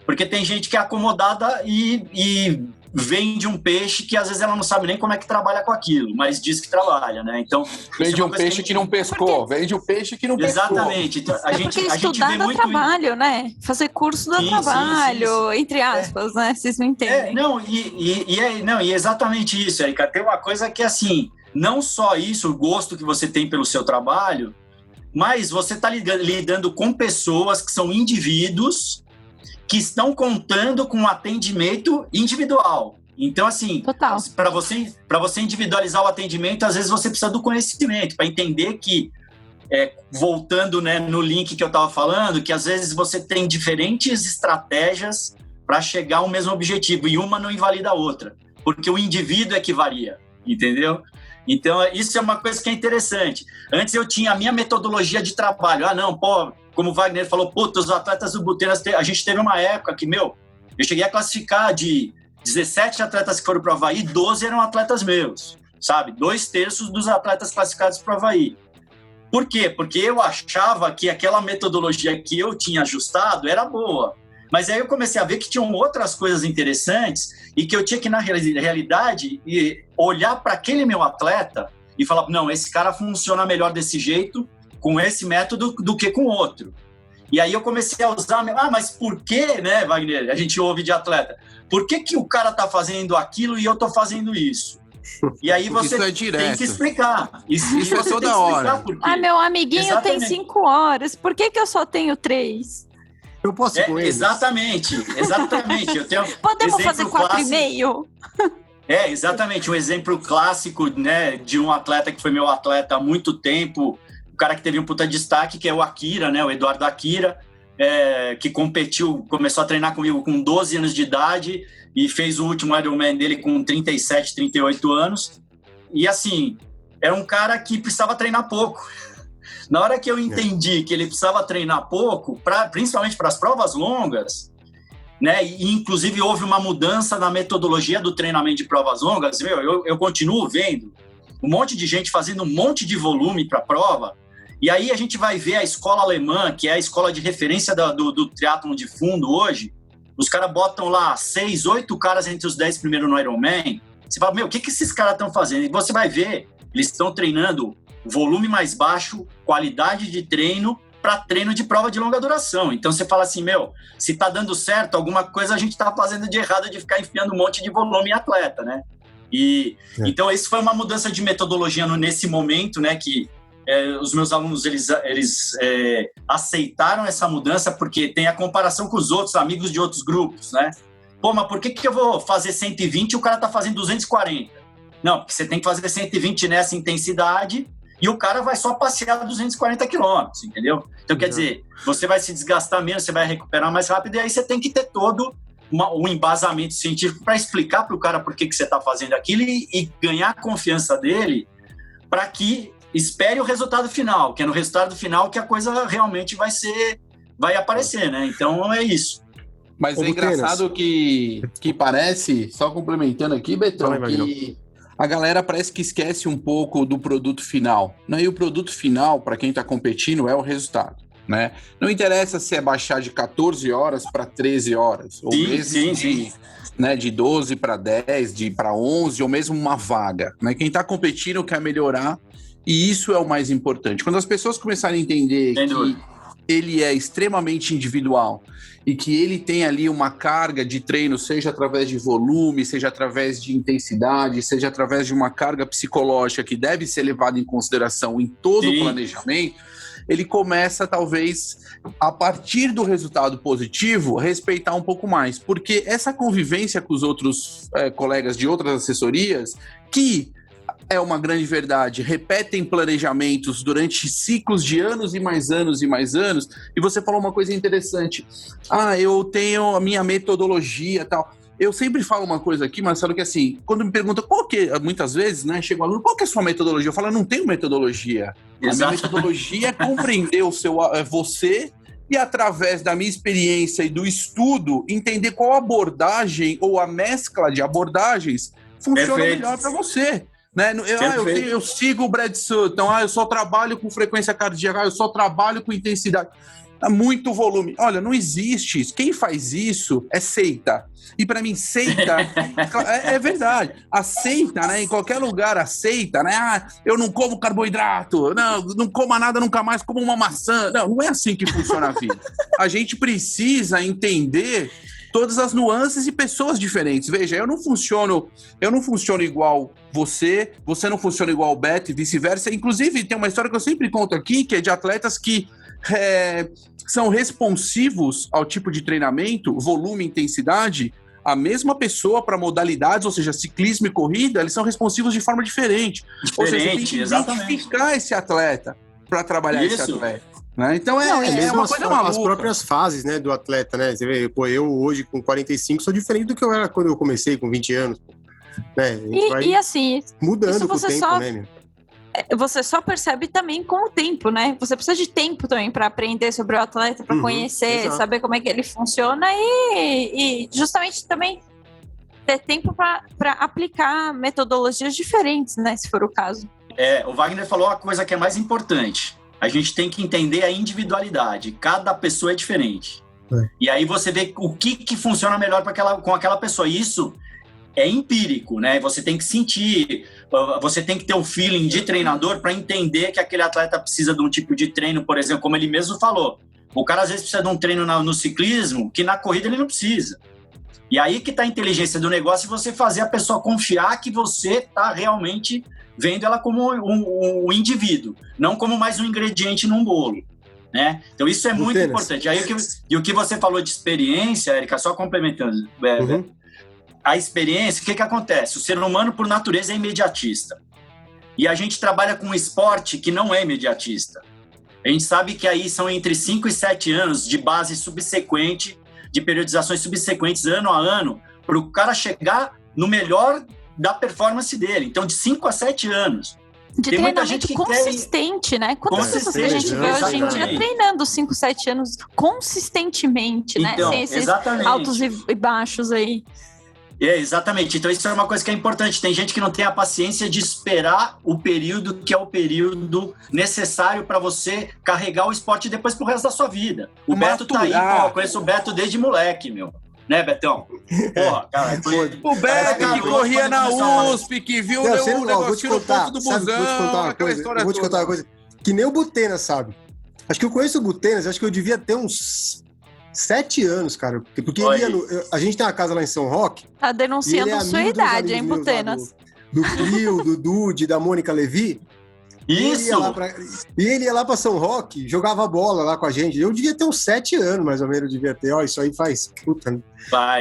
Porque tem gente que é acomodada e vende um peixe que às vezes ela não sabe nem como é que trabalha com aquilo, mas diz que trabalha, né? Então vende um peixe que não pescou, vende um peixe que não pescou. Exatamente. Então, a gente estudar vê dá muito trabalho, né? Fazer curso dá trabalho, entre aspas, né? Vocês não entendem. E exatamente isso, Érica. Tem uma coisa que assim, não só isso, o gosto que você tem pelo seu trabalho, mas você está lidando com pessoas que são indivíduos que estão contando com um atendimento individual. Então, assim, para você individualizar o atendimento, às vezes você precisa do conhecimento, para entender que, voltando, né, no link que eu estava falando, que às vezes você tem diferentes estratégias para chegar ao mesmo objetivo, e uma não invalida a outra, porque o indivíduo é que varia, entendeu? Então, isso é uma coisa que é interessante. Antes eu tinha a minha metodologia de trabalho. Como o Wagner falou, os atletas do Butenas, a gente teve uma época que, eu cheguei a classificar de 17 atletas que foram para o Havaí, 12 eram atletas meus, sabe? 2/3 dos atletas classificados para o Havaí. Por quê? Porque eu achava que aquela metodologia que eu tinha ajustado era boa. Mas aí eu comecei a ver que tinham outras coisas interessantes e que eu tinha que, na realidade, olhar para aquele meu atleta e falar, não, esse cara funciona melhor desse jeito, com esse método, do que com outro. E aí eu comecei a usar, mas por que, né, Wagner? A gente ouve de atleta. Por que o cara tá fazendo aquilo e eu tô fazendo isso? E aí você tem que explicar. Isso é toda hora. Meu amiguinho tem 5 horas, por que eu só tenho 3? Eu posso ir com eles? Exatamente. Eu tenho Podemos fazer 4,5? Exatamente. Um exemplo clássico, né, de um atleta que foi meu atleta há muito tempo, o cara que teve um puta destaque, que é o Akira, né, o Eduardo Akira, que começou a treinar comigo com 12 anos de idade e fez o último Ironman dele com 37, 38 anos. E assim, era um cara que precisava treinar pouco. Na hora que eu entendi que ele precisava treinar pouco, principalmente para as provas longas, né? E inclusive houve uma mudança na metodologia do treinamento de provas longas. Eu continuo vendo um monte de gente fazendo um monte de volume para a prova, e aí a gente vai ver a escola alemã, que é a escola de referência do triatlon de fundo hoje. Os caras botam lá 6, 8 caras entre os 10 primeiros no Ironman. Você fala, o que esses caras estão fazendo? E você vai ver, eles estão treinando volume mais baixo, qualidade de treino, para treino de prova de longa duração. Então você fala assim, se tá dando certo, alguma coisa a gente tá fazendo de errado de ficar enfiando um monte de volume em atleta, né? Então isso foi uma mudança de metodologia nesse momento, né, que os meus alunos, eles aceitaram essa mudança porque tem a comparação com os outros amigos de outros grupos, né? Pô, mas por que eu vou fazer 120 e o cara tá fazendo 240? Não, porque você tem que fazer 120 nessa intensidade e o cara vai só passear 240 quilômetros, entendeu? Então, quer dizer, você vai se desgastar menos, você vai recuperar mais rápido, e aí você tem que ter todo um embasamento científico para explicar para o cara por que você está fazendo aquilo e ganhar a confiança dele para que espere o resultado final, que é no resultado final que a coisa realmente vai aparecer, né? Então, é isso. Mas é engraçado que parece, só complementando aqui, Betão, que a galera parece que esquece um pouco do produto final, né? E o produto final, para quem está competindo, é o resultado, né? Não interessa se é baixar de 14 horas para 13 horas, ou mesmo de 12 para 10, para 11, ou mesmo uma vaga, né? Quem está competindo quer melhorar, e isso é o mais importante. Quando as pessoas começarem a entender que ele é extremamente individual e que ele tem ali uma carga de treino, seja através de volume, seja através de intensidade, seja através de uma carga psicológica que deve ser levada em consideração em todo o planejamento, ele começa, talvez, a partir do resultado positivo, respeitar um pouco mais. Porque essa convivência com os outros colegas de outras assessorias, que é uma grande verdade, repetem planejamentos durante ciclos de anos e mais anos e mais anos, e você falou uma coisa interessante, eu tenho a minha metodologia e tal. Eu sempre falo uma coisa aqui, Marcelo, que assim, quando me perguntam muitas vezes, né, chega um aluno, qual que é a sua metodologia? Eu falo, eu não tenho metodologia. Exato. A minha metodologia é compreender você e, através da minha experiência e do estudo, entender qual abordagem ou a mescla de abordagens funciona melhor para você. Né? Eu sigo o Brad Sutton, eu só trabalho com frequência cardíaca, eu só trabalho com intensidade. Muito volume. Olha, não existe isso. Quem faz isso é seita. E para mim, seita é verdade. A seita, né? Em qualquer lugar, a seita, né? Eu não como carboidrato, não coma nada nunca mais, como uma maçã. Não é assim que funciona a vida. A gente precisa entender todas as nuances e pessoas diferentes. Veja, eu não funciono igual você não funciona igual o Beto e vice-versa. Inclusive, tem uma história que eu sempre conto aqui, que é de atletas que são responsivos ao tipo de treinamento, volume e intensidade. A mesma pessoa para modalidades, ou seja, ciclismo e corrida, eles são responsivos de forma diferente. Ou seja, tem que identificar esse atleta para trabalhar esse atleta. Né? Então é uma coisa maluca. As próprias fases, né, do atleta, né? Você vê, eu hoje com 45 sou diferente do que eu era quando eu comecei com 20 anos. Né? E assim, mudando com o tempo, né? Você só percebe também com o tempo, né? Você precisa de tempo também para aprender sobre o atleta, para conhecer, saber como é que ele funciona e justamente também ter tempo para aplicar metodologias diferentes, né? Se for o caso. O Wagner falou a coisa que é mais importante. A gente tem que entender a individualidade. Cada pessoa é diferente. E aí você vê o que funciona melhor com aquela pessoa. Isso é empírico, né? Você tem que sentir, você tem que ter um feeling de treinador para entender que aquele atleta precisa de um tipo de treino, por exemplo, como ele mesmo falou. O cara às vezes precisa de um treino no ciclismo que na corrida ele não precisa. E aí que está a inteligência do negócio, você fazer a pessoa confiar que você está realmente vendo ela como um indivíduo, não como mais um ingrediente num bolo, né? Então isso é muito importante. Aí, o que você falou de experiência, Érica, só complementando, a experiência, o que acontece? O ser humano, por natureza, é imediatista. E a gente trabalha com um esporte que não é imediatista. A gente sabe que aí são entre 5 e 7 anos de base subsequente, de periodizações subsequentes, ano a ano, para o cara chegar no melhor da performance dele. Então, de 5 a 7 anos. De treinamento consistente, né? Quantas pessoas que a gente vê hoje em dia treinando 5, 7 anos consistentemente, né? Então, sem esses altos e baixos aí. Exatamente. Então, isso é uma coisa que é importante. Tem gente que não tem a paciência de esperar o período que é o período necessário para você carregar o esporte depois pro resto da sua vida. O Beto tá aí, pô, eu conheço o Beto desde moleque, meu. Né, Betão? Porra, cara. O Beto que corria na USP, que viu o negocinho no ponto do busão. Vou te contar uma coisa. Que nem o Butenas, sabe? Acho que eu conheço o Butenas, acho que eu devia ter uns 7 anos, cara. Porque ele ia a gente tem uma casa lá em São Roque. Tá denunciando sua idade, hein, Butenas? Do Clio, do Dude, da Mônica Levi. Isso! E ele ia lá pra São Roque, jogava bola lá com a gente. Eu devia ter uns 7 anos, mais ou menos, devia ter. Ó, isso aí faz... Puta, não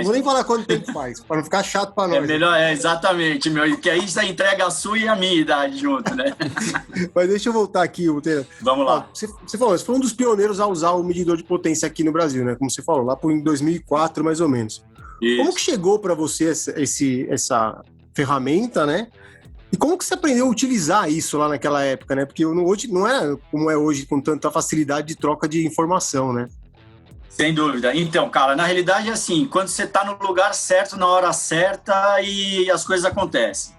vou nem falar quanto tempo faz, pra não ficar chato pra nós. É melhor, exatamente, meu. Que aí você entrega a sua e a minha idade junto, né? Mas deixa eu voltar aqui, Butenas. Vamos lá. Você falou, você foi um dos pioneiros a usar o medidor de potência aqui no Brasil, né? Como você falou, lá por 2004, mais ou menos. Isso. Como que chegou pra você essa ferramenta, né? E como que você aprendeu a utilizar isso lá naquela época, né? Porque hoje não é como é hoje, com tanta facilidade de troca de informação, né? Sem dúvida. Então, cara, na realidade é assim, quando você tá no lugar certo, na hora certa e as coisas acontecem.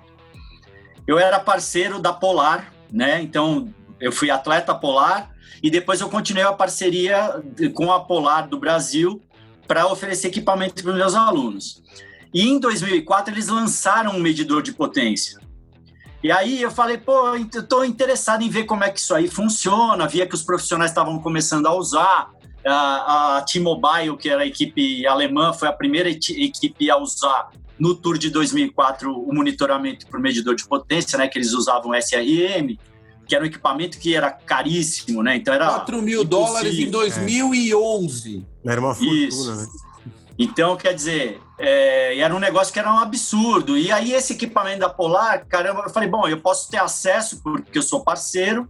Eu era parceiro da Polar, né? Então, eu fui atleta Polar e depois eu continuei a parceria com a Polar do Brasil para oferecer equipamento para os meus alunos. E em 2004 eles lançaram um medidor de potência. E aí eu falei, pô, eu estou interessado em ver como é que isso aí funciona, via que os profissionais estavam começando a usar, a T-Mobile, que era a equipe alemã, foi a primeira equipe a usar no Tour de 2004 o monitoramento por medidor de potência, né, que eles usavam SRM, que era um equipamento que era caríssimo, né, então era $4 mil em 2011. Era uma fortuna, isso. Né? Então, quer dizer, era um negócio que era um absurdo. E aí, esse equipamento da Polar, caramba, eu falei, bom, eu posso ter acesso porque eu sou parceiro.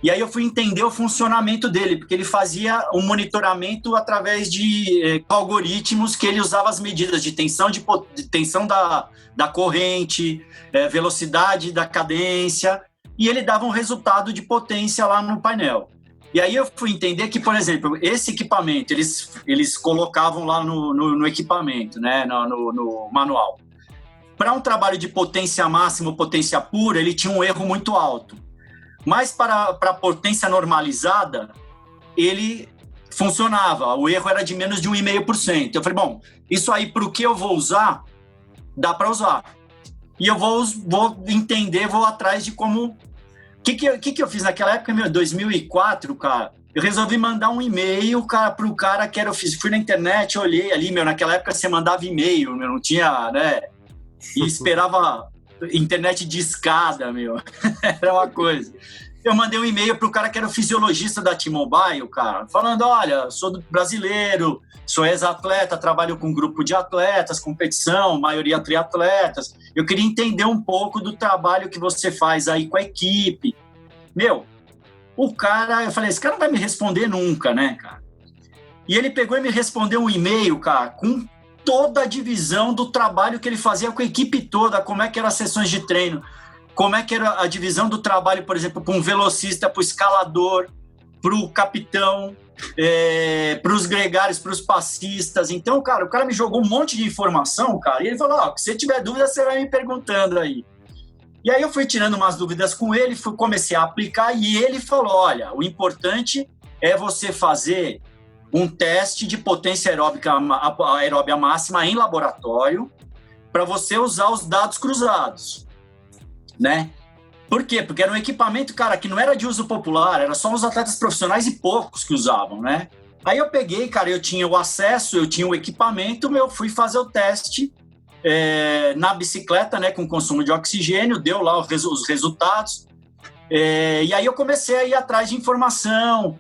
E aí eu fui entender o funcionamento dele, porque ele fazia um monitoramento através de algoritmos que ele usava as medidas de tensão, de tensão da corrente, velocidade da cadência, e ele dava um resultado de potência lá no painel. E aí eu fui entender que, por exemplo, esse equipamento, eles colocavam lá no equipamento, né, no manual. Para um trabalho de potência máxima ou potência pura, ele tinha um erro muito alto. Mas para a potência normalizada, ele funcionava. O erro era de menos de 1,5%. Eu falei, bom, isso aí para o que eu vou usar, dá para usar. E eu vou entender, vou atrás de como... O que eu fiz naquela época, em 2004, cara? Eu resolvi mandar um e-mail, cara, pro cara que era... Fui na internet, olhei ali, naquela época você mandava e-mail, não tinha, né? E esperava internet de escada, Era uma coisa. Eu mandei um e-mail pro cara que era o fisiologista da T-Mobile, cara, falando, olha, sou brasileiro, sou ex-atleta, trabalho com um grupo de atletas, competição, maioria triatletas. Eu queria entender um pouco do trabalho que você faz aí com a equipe. O cara, eu falei, esse cara não vai me responder nunca, né, cara? E ele pegou e me respondeu um e-mail, cara, com toda a divisão do trabalho que ele fazia com a equipe toda, como é que eram as sessões de treino, como é que era a divisão do trabalho, por exemplo, para um velocista, para o escalador, para o capitão, para os gregários, para os passistas. Então, cara, o cara me jogou um monte de informação, cara, e ele falou, se você tiver dúvida, você vai me perguntando aí. E aí eu fui tirando umas dúvidas com ele, comecei a aplicar, e ele falou, olha, o importante é você fazer um teste de potência aeróbica máxima em laboratório para você usar os dados cruzados, né? Por quê? Porque era um equipamento, cara, que não era de uso popular, era só os atletas profissionais e poucos que usavam, né? Aí eu peguei, cara, eu tinha o acesso, eu tinha o equipamento, eu fui fazer o teste na bicicleta, né, com consumo de oxigênio, deu lá os resultados, e aí eu comecei a ir atrás de informação,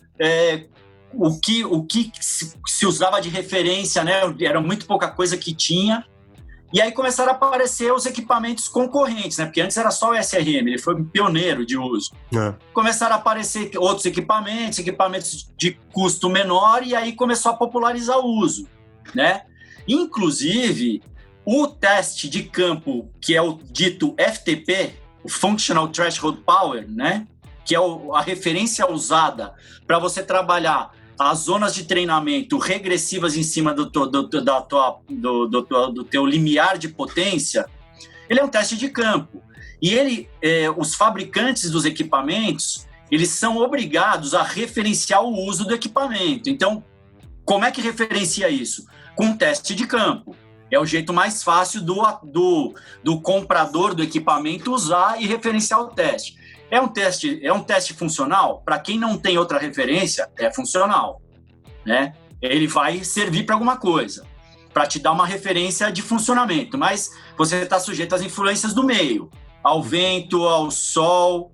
o que se usava de referência, né, era muito pouca coisa que tinha. E aí começaram a aparecer os equipamentos concorrentes, né? Porque antes era só o SRM, ele foi pioneiro de uso. Começaram a aparecer outros equipamentos de custo menor, e aí começou a popularizar o uso, né? Inclusive, o teste de campo, que é o dito FTP, Functional Threshold Power, né? Que é a referência usada para você trabalhar as zonas de treinamento regressivas em cima do teu limiar de potência, ele é um teste de campo. E os fabricantes dos equipamentos, eles são obrigados a referenciar o uso do equipamento. Então, como é que referencia isso? Com um teste de campo. É o jeito mais fácil do comprador do equipamento usar e referenciar o teste. É um teste funcional? Para quem não tem outra referência, é funcional, né? Ele vai servir para alguma coisa, para te dar uma referência de funcionamento, mas você está sujeito às influências do meio, ao vento, ao sol,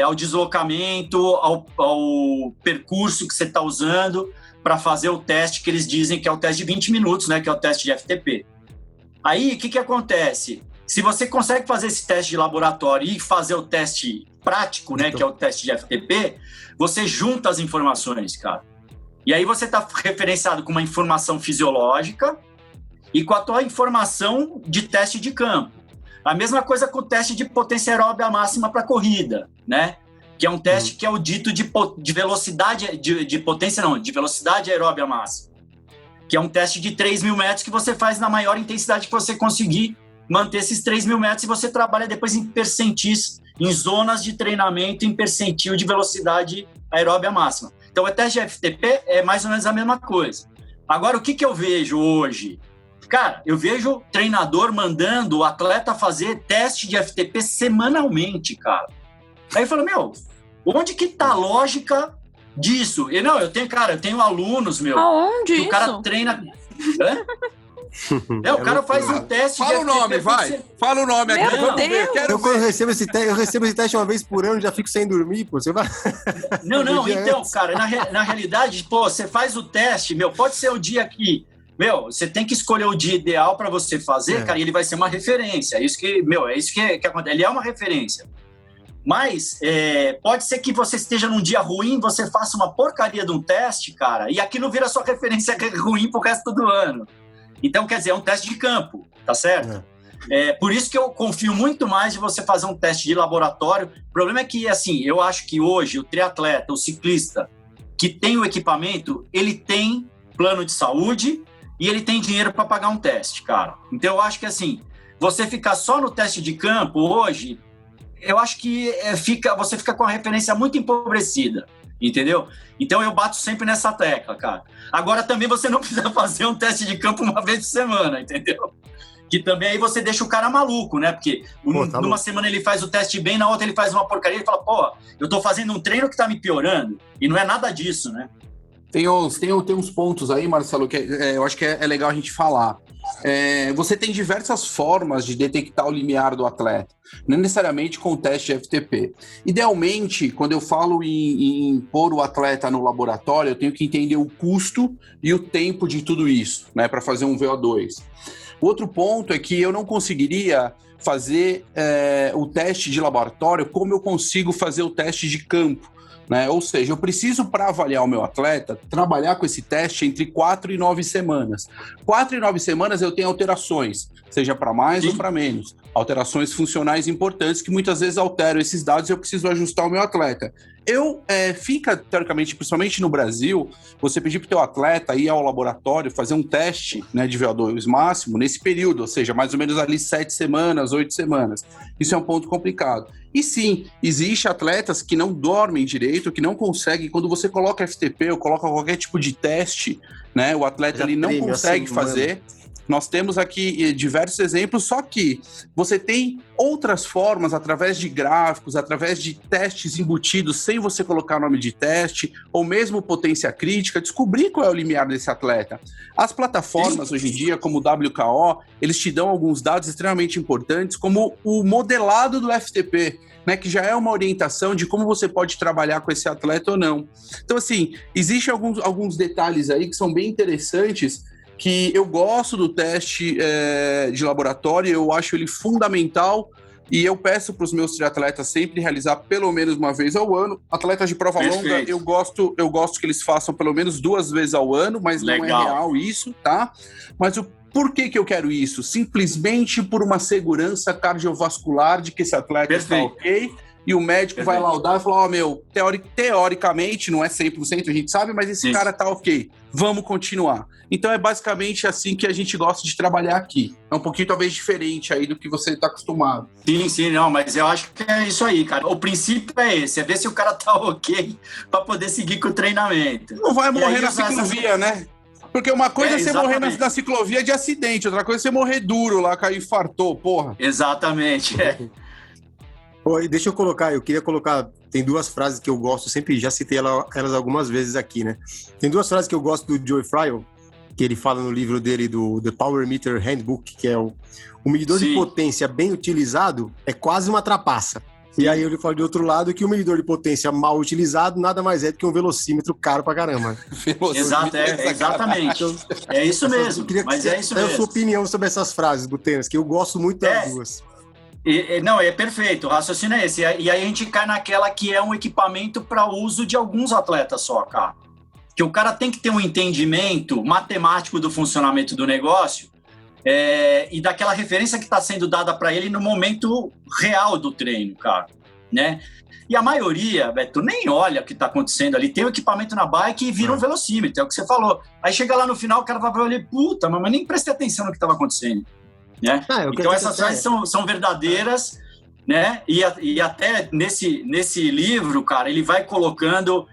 ao deslocamento, ao percurso que você está usando para fazer o teste que eles dizem que é o teste de 20 minutos, né? Que é o teste de FTP. Aí, o que acontece? Se você consegue fazer esse teste de laboratório e fazer o teste prático, né, que é o teste de FTP, você junta as informações, cara. E aí você está referenciado com uma informação fisiológica e com a tua informação de teste de campo. A mesma coisa com o teste de potência aeróbica máxima para corrida, né? Que é um teste que é o dito de velocidade, de potência não, de velocidade aeróbica máxima. Que é um teste de 3.000 metros que você faz na maior intensidade que você conseguir manter esses 3.000 metros e você trabalha depois em percentis, em zonas de treinamento em percentil de velocidade aeróbica máxima. Então, o teste de FTP é mais ou menos a mesma coisa. Agora, o que eu vejo hoje? Cara, eu vejo treinador mandando o atleta fazer teste de FTP semanalmente, cara. Aí eu falo, onde que tá a lógica disso? Eu tenho alunos, Aonde que isso? o cara treina... Hã? O cara faz um teste. Fala o nome, vai. Fala o nome aqui. Vamos ver. Quando eu recebo esse teste uma vez por ano, já fico sem dormir, pô. Você vai. Não, então, cara, na realidade, você faz o teste, pode ser o dia que. Você tem que escolher o dia ideal para você fazer, cara, e ele vai ser uma referência. É isso que acontece. Ele é uma referência. Mas pode ser que você esteja num dia ruim, você faça uma porcaria de um teste, cara, e aquilo vira sua referência ruim pro resto do ano. Então, quer dizer, é um teste de campo, tá certo? Por isso que eu confio muito mais de você fazer um teste de laboratório. O problema é que, assim, eu acho que hoje o triatleta, o ciclista, que tem o equipamento, ele tem plano de saúde e ele tem dinheiro para pagar um teste, cara. Então, eu acho que, assim, você ficar só no teste de campo hoje, eu acho que você fica com a referência muito empobrecida. Entendeu? Então eu bato sempre nessa tecla, cara. Agora também você não precisa fazer um teste de campo uma vez por semana, entendeu? Que também aí você deixa o cara maluco, né? Porque numa semana ele faz o teste bem, na outra ele faz uma porcaria e fala, eu tô fazendo um treino que tá me piorando. E não é nada disso, né? Tem uns pontos aí, Marcelo, que eu acho que é legal a gente falar. Você tem diversas formas de detectar o limiar do atleta, não necessariamente com o teste de FTP. Idealmente, quando eu falo em pôr o atleta no laboratório, eu tenho que entender o custo e o tempo de tudo isso, né, para fazer um VO2. Outro ponto é que eu não conseguiria fazer o teste de laboratório como eu consigo fazer o teste de campo. Né? Ou seja, eu preciso, para avaliar o meu atleta, trabalhar com esse teste entre 4 e 9 semanas. 4 e 9 semanas eu tenho alterações, seja para mais ou para menos. Alterações funcionais importantes que muitas vezes alteram esses dados e eu preciso ajustar o meu atleta. Fica, teoricamente, principalmente no Brasil, você pedir para o teu atleta ir ao laboratório, fazer um teste, né, de VO2 máximo nesse período, ou seja, mais ou menos ali 7 semanas, 8 semanas. Isso é um ponto complicado. E sim, existe atletas que não dormem direito, que não conseguem, quando você coloca FTP ou coloca qualquer tipo de teste, né, o atleta ele não consegue fazer. Nós temos aqui diversos exemplos, só que você tem outras formas, através de gráficos, através de testes embutidos, sem você colocar nome de teste, ou mesmo potência crítica, descobrir qual é o limiar desse atleta. As plataformas, hoje em dia, como o WKO, eles te dão alguns dados extremamente importantes, como o modelado do FTP, né, que já é uma orientação de como você pode trabalhar com esse atleta ou não. Então, assim, existem alguns detalhes aí que são bem interessantes, que eu gosto do teste de laboratório, eu acho ele fundamental e eu peço para os meus triatletas sempre realizar pelo menos uma vez ao ano. Atletas de prova longa, eu gosto que eles façam pelo menos 2 vezes ao ano, mas não é real isso, tá? Mas Por que eu quero isso? Simplesmente por uma segurança cardiovascular de que esse atleta está ok, e o médico vai laudar e falar, teoricamente, não é 100%, a gente sabe, mas esse cara tá ok, vamos continuar. Então é basicamente assim que a gente gosta de trabalhar aqui. É um pouquinho talvez diferente aí do que você está acostumado. Sim, não, mas eu acho que é isso aí, cara. O princípio é esse, é ver se o cara tá ok para poder seguir com o treinamento. Não vai morrer na ciclovia, né? Porque uma coisa é você morrer na ciclovia de acidente, outra coisa é você morrer duro lá, caiu, infartou, porra. Exatamente, Deixa eu colocar, tem duas frases que eu gosto, sempre já citei elas algumas vezes aqui, né? Tem duas frases que eu gosto do Joe Fryer, que ele fala no livro dele do The Power Meter Handbook, que é o medidor de potência bem utilizado é quase uma trapaça. E aí ele fala de outro lado que o medidor de potência mal utilizado nada mais é do que um velocímetro caro pra caramba. Exatamente. É isso mesmo, mas é isso mesmo. É a sua opinião sobre essas frases do tênis, que eu gosto muito das duas. Não, é perfeito, o raciocínio é esse. E aí a gente cai naquela que é um equipamento para uso de alguns atletas só, cara. Que o cara tem que ter um entendimento matemático do funcionamento do negócio e daquela referência que está sendo dada para ele no momento real do treino, cara, né? E a maioria, Beto, nem olha o que está acontecendo ali. Tem o equipamento na bike e vira um velocímetro, é o que você falou. Aí chega lá no final, o cara vai olhar, puta, mas nem prestei atenção no que estava acontecendo. Né? Então essas frases são verdadeiras, né? E até nesse livro, cara, ele vai colocando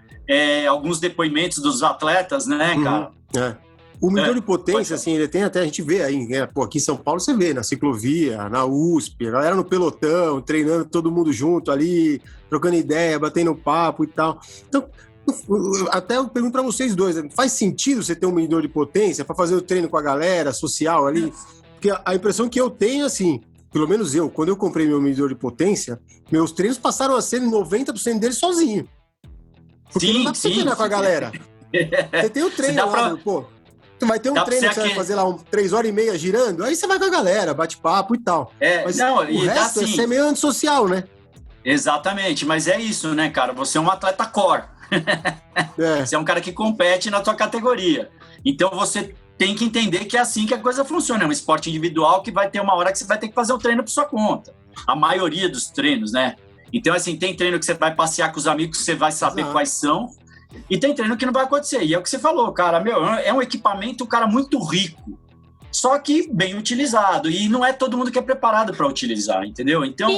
alguns depoimentos dos atletas, né, cara? O medidor de potência, assim, ele tem até, a gente vê aí, aqui em São Paulo você vê, na ciclovia, na USP, a galera no pelotão, treinando todo mundo junto ali, trocando ideia, batendo papo e tal. Então, até eu pergunto para vocês dois, faz sentido você ter um medidor de potência para fazer o treino com a galera social ali? Porque a impressão que eu tenho, assim, pelo menos eu, quando eu comprei meu medidor de potência, meus treinos passaram a ser 90% deles sozinho. Porque não dá pra você treinar com a galera. Você tem o treino lá, pô. Tu vai ter um treino que você vai fazer lá 3 horas e meia girando, aí você vai com a galera, bate papo e tal. Mas o resto é ser meio antissocial, né? Exatamente, mas é isso, né, cara? Você é um atleta core. Você é um cara que compete na tua categoria. Então você tem que entender que é assim que a coisa funciona. É um esporte individual que vai ter uma hora que você vai ter que fazer o treino por sua conta. A maioria dos treinos, né? Então, assim, tem treino que você vai passear com os amigos, você vai saber quais são. E tem treino que não vai acontecer. E é o que você falou, cara. É um equipamento, cara, muito rico. Só que bem utilizado. E não é todo mundo que é preparado para utilizar, entendeu? Então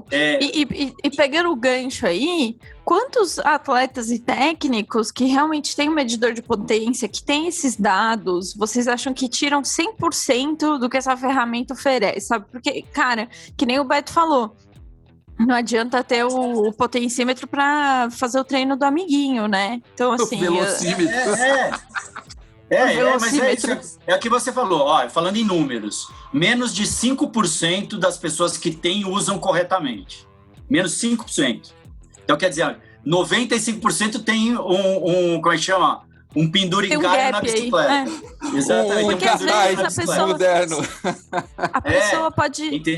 e pegando o gancho aí, quantos atletas e técnicos que realmente têm um medidor de potência, que tem esses dados, vocês acham que tiram 100% do que essa ferramenta oferece, sabe? Porque, cara, que nem o Beto falou, não adianta ter o potencímetro para fazer o treino do amiguinho, né? Então, assim... Mas é isso. É o que você falou, falando em números. Menos de 5% das pessoas que têm usam corretamente. Menos 5%. Então, quer dizer, 95% tem como é que chama? Um penduricalho na bicicleta. Exatamente. Porque às vezes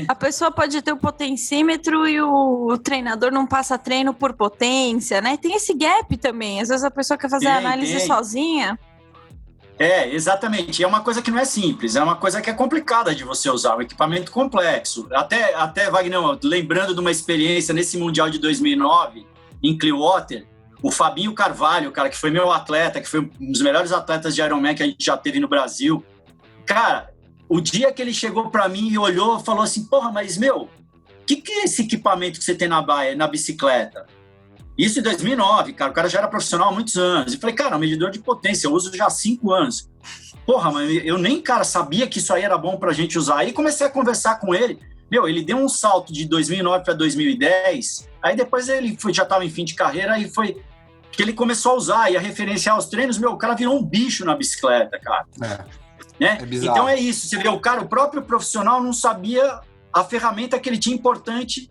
a pessoa pode ter o potencímetro e o treinador não passa treino por potência, né? Tem esse gap também. Às vezes a pessoa quer fazer a análise sozinha. Exatamente. É uma coisa que não é simples, é uma coisa que é complicada de você usar, um equipamento complexo. Até Wagner, lembrando de uma experiência nesse Mundial de 2009, em Clearwater, o Fabinho Carvalho, cara, que foi meu atleta, que foi um dos melhores atletas de Ironman que a gente já teve no Brasil. Cara, o dia que ele chegou pra mim e olhou, falou assim, porra, mas o que é esse equipamento que você tem na bicicleta? Isso em 2009, cara, o cara já era profissional há muitos anos. E falei, cara, um medidor de potência, eu uso já há 5 anos. Porra, mas eu nem, cara, sabia que isso aí era bom pra gente usar. Aí comecei a conversar com ele. Ele deu um salto de 2009 para 2010. Aí depois ele já estava em fim de carreira e foi que ele começou a usar e a referenciar os treinos. O cara virou um bicho na bicicleta, cara. Né? É bizarro. Então é isso. Você vê, o próprio profissional não sabia a ferramenta que ele tinha importante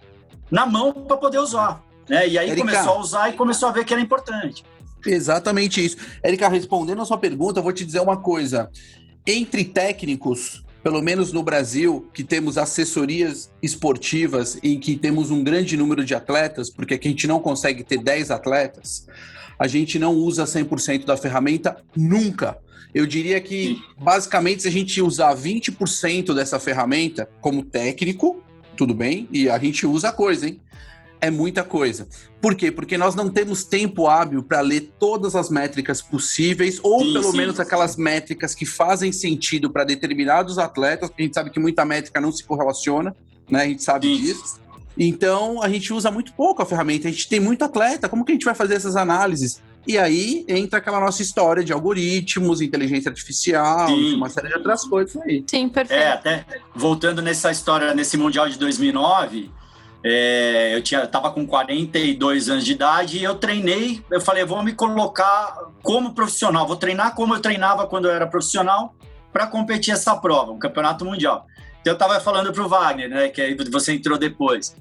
na mão para poder usar. Né? E aí Érica, começou a usar e começou a ver que era importante. Exatamente isso. Érica, respondendo a sua pergunta, eu vou te dizer uma coisa. Entre técnicos, pelo menos no Brasil, que temos assessorias esportivas e que temos um grande número de atletas, porque aqui a gente não consegue ter 10 atletas, a gente não usa 100% da ferramenta nunca. Eu diria que, basicamente, se a gente usar 20% dessa ferramenta como técnico, tudo bem, e a gente usa a coisa, hein? É muita coisa. Por quê? Porque nós não temos tempo hábil para ler todas as métricas possíveis, ou pelo menos aquelas métricas que fazem sentido para determinados atletas, porque a gente sabe que muita métrica não se correlaciona, né? A gente sabe disso. Então, a gente usa muito pouco a ferramenta, a gente tem muito atleta, como que a gente vai fazer essas análises? E aí entra aquela nossa história de algoritmos, inteligência artificial, uma série de outras coisas aí. Sim, perfeito. Até voltando nessa história, nesse Mundial de 2009... eu tava com 42 anos de idade e eu treinei, eu falei, vou me colocar como profissional, vou treinar como eu treinava quando eu era profissional para competir essa prova, um campeonato mundial. Então eu tava falando pro Wagner, né, que aí você entrou depois.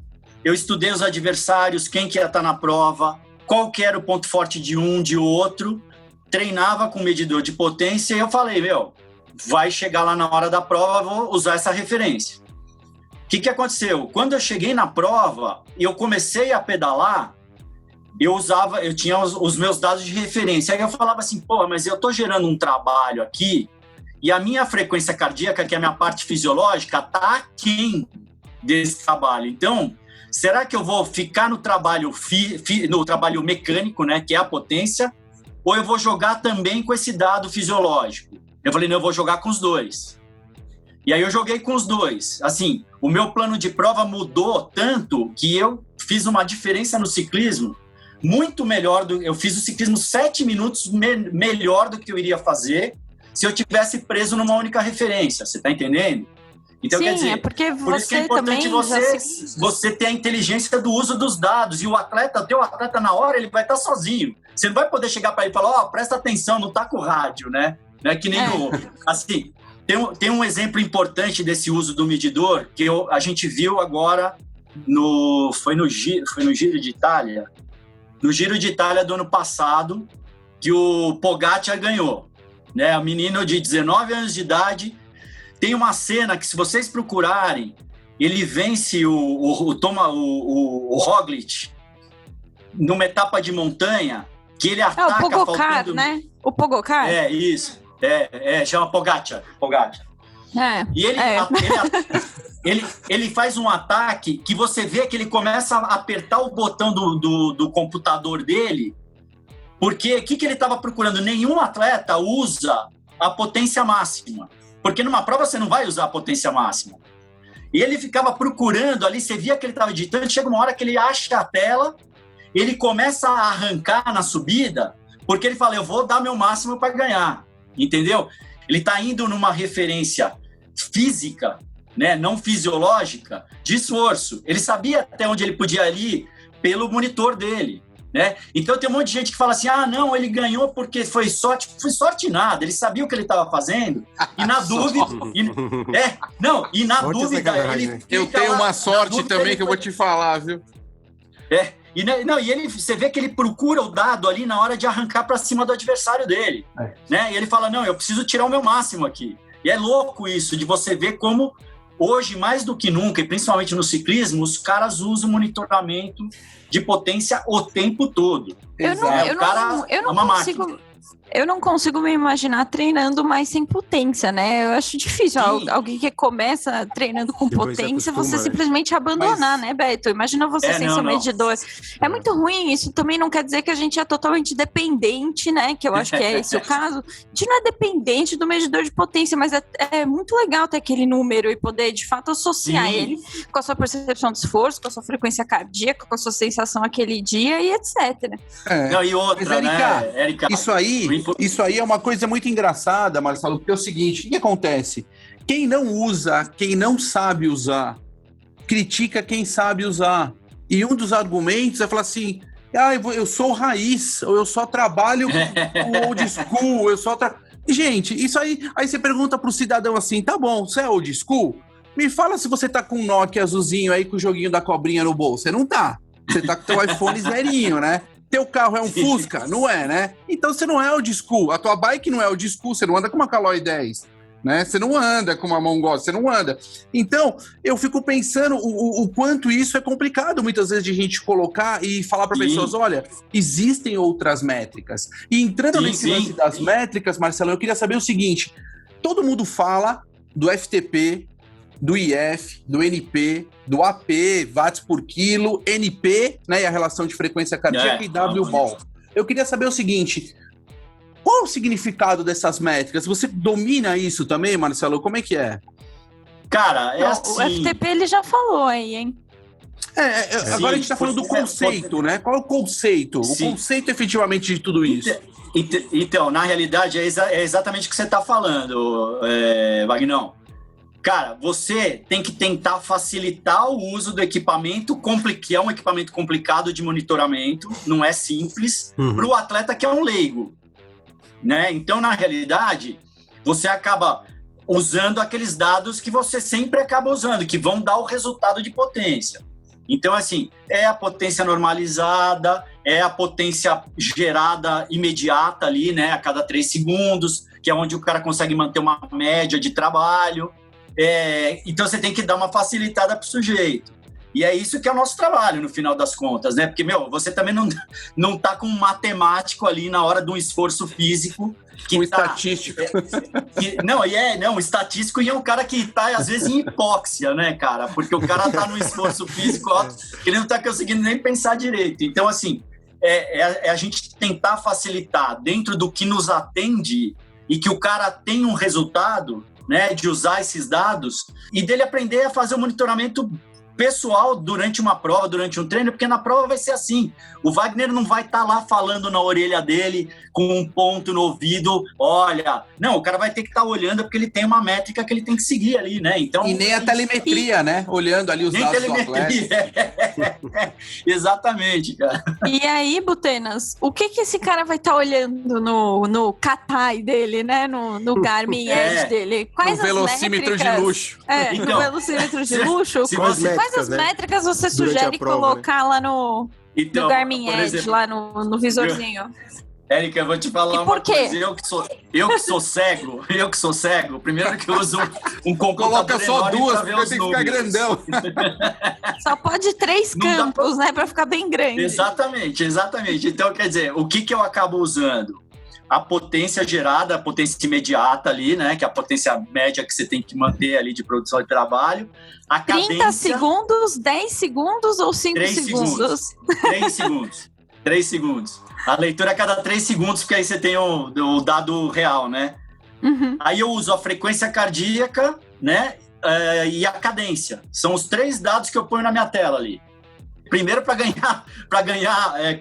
Eu estudei os adversários, quem que ia estar na prova, qual que era o ponto forte de um, de outro, treinava com medidor de potência e eu falei, vai chegar lá na hora da prova, vou usar essa referência. O que aconteceu? Quando eu cheguei na prova e eu comecei a pedalar, eu tinha os meus dados de referência. Aí eu falava assim, mas eu tô gerando um trabalho aqui e a minha frequência cardíaca, que é a minha parte fisiológica, tá aquém desse trabalho. Então, será que eu vou ficar no trabalho, no trabalho mecânico, né, que é a potência, ou eu vou jogar também com esse dado fisiológico? Eu falei, não, eu vou jogar com os dois. E aí eu joguei com os dois. Assim, o meu plano de prova mudou tanto que eu fiz uma diferença no ciclismo muito melhor. Eu fiz o ciclismo 7 minutos melhor do que eu iria fazer se eu tivesse preso numa única referência. Você está entendendo? Então, sim, quer dizer, é porque por isso que é importante você ter a inteligência do uso dos dados. E o teu atleta na hora, ele vai estar sozinho. Você não vai poder chegar para ele e falar, presta atenção, não tá com o rádio, né? Não é que nem assim... Tem um exemplo importante desse uso do medidor que a gente viu agora foi no Giro de Itália. No Giro de Itália do ano passado, que o Pogacar ganhou. Né? O menino de 19 anos de idade. Tem uma cena que, se vocês procurarem, ele vence o Roglic numa etapa de montanha, que ele ataca... o Pogacar, né? O Pogacar? É, isso. Chama Pogacar. E ele faz um ataque que você vê que ele começa a apertar o botão do computador dele, porque o que ele estava procurando? Nenhum atleta usa a potência máxima, porque numa prova você não vai usar a potência máxima. E ele ficava procurando ali, você via que ele estava editando, chega uma hora que ele acha a tela, ele começa a arrancar na subida, porque ele fala, eu vou dar meu máximo para ganhar. Entendeu? Ele está indo numa referência física, né, não fisiológica, de esforço. Ele sabia até onde ele podia ir pelo monitor dele, né? Então tem um monte de gente que fala assim, não, ele ganhou porque foi sorte. Foi sorte nada, ele sabia o que ele estava fazendo e na dúvida... dúvida... Eu tenho uma sorte também que eu vou te falar, viu? Você vê que ele procura o dado ali na hora de arrancar para cima do adversário dele, né? E ele fala, não, eu preciso tirar o meu máximo aqui. E é louco isso, de você ver como hoje, mais do que nunca, e principalmente no ciclismo, os caras usam monitoramento de potência o tempo todo. Eu não consigo me imaginar treinando mais sem potência, né? Eu acho difícil. Alguém que começa treinando com potência, você simplesmente abandonar, né, Beto? Imagina você sem seu medidor. É muito ruim. Isso também não quer dizer que a gente é totalmente dependente, né? Que eu acho que é esse o caso. A gente não é dependente do medidor de potência, mas é muito legal ter aquele número e poder, de fato, associar ele com a sua percepção de esforço, com a sua frequência cardíaca, com a sua sensação aquele dia e etc. E outra, mas, Érica, isso aí é uma coisa muito engraçada, Marcelo, porque é o seguinte, o que acontece? Quem não usa, quem não sabe usar, critica quem sabe usar. E um dos argumentos é falar assim, eu sou raiz, ou eu só trabalho com old school, Gente, isso aí você pergunta pro cidadão assim, tá bom, você é old school? Me fala se você tá com um Nokia azulzinho aí com o joguinho da cobrinha no bolso. Você não tá. Você tá com teu iPhone zerinho, né? Teu carro é um Fusca? Não é, né? Então você não é old school. A tua bike não é old school, você não anda com uma Caloi 10. né? Você não anda com uma mão gosta, você não anda. Então, eu fico pensando o quanto isso é complicado, muitas vezes, de a gente colocar e falar para pessoas, olha, existem outras métricas. E entrando nesse lance das métricas, Marcelo, eu queria saber o seguinte, todo mundo fala do FTP, do IF, do NP, do AP, watts por quilo, NP, né, e a relação de frequência cardíaca, e WBOL. Eu queria saber o seguinte, qual o significado dessas métricas? Você domina isso também, Marcelo? Como é que é? Cara, assim... O FTP ele já falou aí, hein? Agora a gente está falando do conceito, né? Qual é o conceito? O conceito efetivamente de tudo isso. Então, na realidade, é exatamente o que você está falando, Vagnão. Cara, você tem que tentar facilitar o uso do equipamento, que é um equipamento complicado de monitoramento, não é simples, para o atleta que é um leigo. Né? Então, na realidade, você acaba usando aqueles dados que você sempre acaba usando, que vão dar o resultado de potência. Então, assim, é a potência normalizada, é a potência gerada imediata ali, né, a cada 3 segundos, que é onde o cara consegue manter uma média de trabalho. Então, você tem que dar uma facilitada para o sujeito. E é isso que é o nosso trabalho, no final das contas, né? Porque, você também não tá com um matemático ali na hora de um esforço físico. Estatístico. Um estatístico e é um cara que tá, às vezes, em hipóxia, né, cara? Porque o cara tá num esforço físico que ele não tá conseguindo nem pensar direito. Então, assim, a gente tentar facilitar dentro do que nos atende e que o cara tenha um resultado, né, de usar esses dados e dele aprender a fazer o monitoramento pessoal durante uma prova, durante um treino, porque na prova vai ser assim. O Wagner não vai estar lá falando na orelha dele com um ponto no ouvido, olha... Não, o cara vai ter que estar olhando porque ele tem uma métrica que ele tem que seguir ali, né? Então, e nem a telemetria, né? Olhando ali os dados do atleta. Exatamente, cara. E aí, Butenas, o que esse cara vai estar olhando no Katai dele, né? No Garmin Edge dele? Quais no velocímetro de luxo. No velocímetro de luxo. Quais as métricas você sugere colocar lá no Garmin Edge, lá no visorzinho? Érica, eu vou te falar uma coisa. Eu que sou cego, primeiro que eu uso um computador. Coloca só duas, porque tem que ficar grandão. Só pode 3 campos, né? Pra ficar bem grande. Exatamente. Então, quer dizer, o que eu acabo usando? A potência gerada, a potência imediata ali, né? Que é a potência média que você tem que manter ali de produção de trabalho. A 30 cadência, segundos, 10 segundos ou 5 segundos? 3 segundos. A leitura a cada 3 segundos, porque aí você tem o dado real, né? Uhum. Aí eu uso a frequência cardíaca, né? E a cadência. São os 3 dados que eu ponho na minha tela ali. Primeiro, para ganhar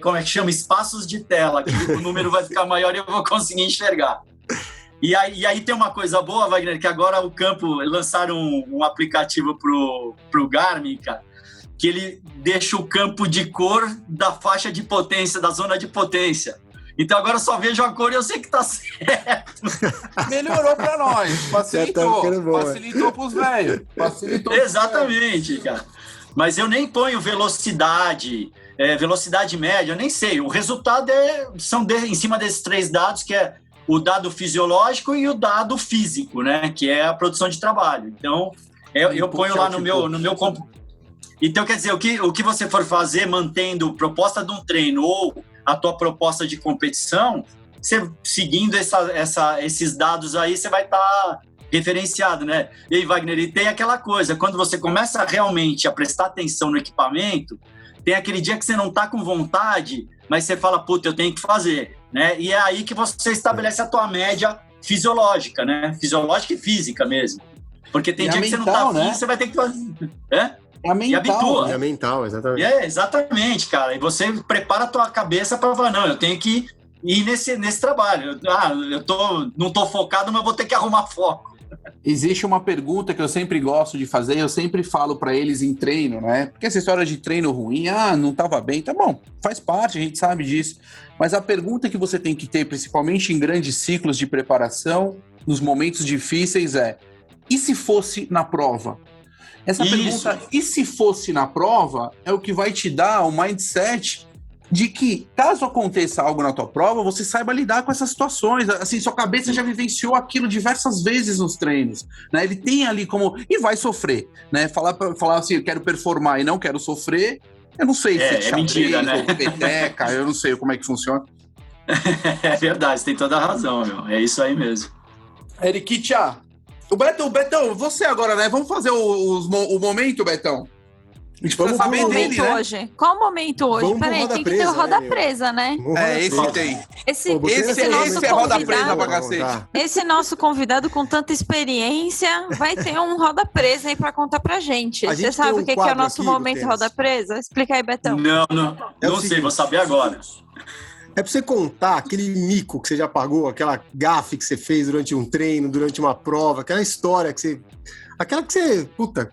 como é que chama? Espaços de tela, que o número vai ficar maior e eu vou conseguir enxergar. E aí tem uma coisa boa, Wagner, que agora o campo lançaram um aplicativo pro Garmin, cara, que ele deixa o campo de cor da faixa de potência, da zona de potência. Então agora eu só vejo a cor e eu sei que tá certo. Melhorou pra nós, facilitou pros velhos. Exatamente, cara. Mas eu nem ponho velocidade média, eu nem sei. O resultado são em cima desses 3 dados, que é o dado fisiológico e o dado físico, né? Que é a produção de trabalho. Então, eu ponho lá no meu computador. Então, quer dizer, o que você for fazer mantendo proposta de um treino ou a tua proposta de competição, você seguindo esses dados aí, você vai estar referenciado, né? E aí, Wagner, e tem aquela coisa, quando você começa realmente a prestar atenção no equipamento, tem aquele dia que você não tá com vontade, mas você fala, puta, eu tenho que fazer, né? E é aí que você estabelece a tua média fisiológica, né? Fisiológica e física mesmo. Porque tem dia que você não tá afim, você vai ter que fazer. É a mental. É a mental, exatamente. Exatamente, cara. E você prepara a tua cabeça para falar, não, eu tenho que ir nesse trabalho. Não tô focado, mas vou ter que arrumar foco. Existe uma pergunta que eu sempre gosto de fazer, eu sempre falo para eles em treino, né? Porque essa história de treino ruim, não tava bem, tá bom, faz parte, a gente sabe disso. Mas a pergunta que você tem que ter, principalmente em grandes ciclos de preparação, nos momentos difíceis e se fosse na prova? Essa pergunta, e se fosse na prova, é o que vai te dar o mindset de que, caso aconteça algo na tua prova, você saiba lidar com essas situações. Assim, sua cabeça já vivenciou aquilo diversas vezes nos treinos, né? Ele tem ali como... E vai sofrer, né? Falar assim, eu quero performar e não quero sofrer, eu não sei se é xadrez, mentira, né? ou peteca, eu não sei como é que funciona. É verdade, você tem toda a razão, meu. É isso aí mesmo. Eriquitia, o Betão, você agora, né? Vamos fazer o momento, Betão? A gente precisa saber dele, né? Hoje. Qual o momento hoje? Vamos Peraí, tem que ter o roda presa, né? Esse tem. Esse Esse é roda presa pra cacete. Esse nosso convidado com tanta experiência vai ter um roda presa aí pra contar pra gente. Você sabe o que é o nosso momento roda presa? Explica aí, Betão. Não sei, vou saber agora. É pra você contar aquele mico que você já pagou, aquela gafe que você fez durante um treino, durante uma prova, aquela história que você... Aquela que você... Puta...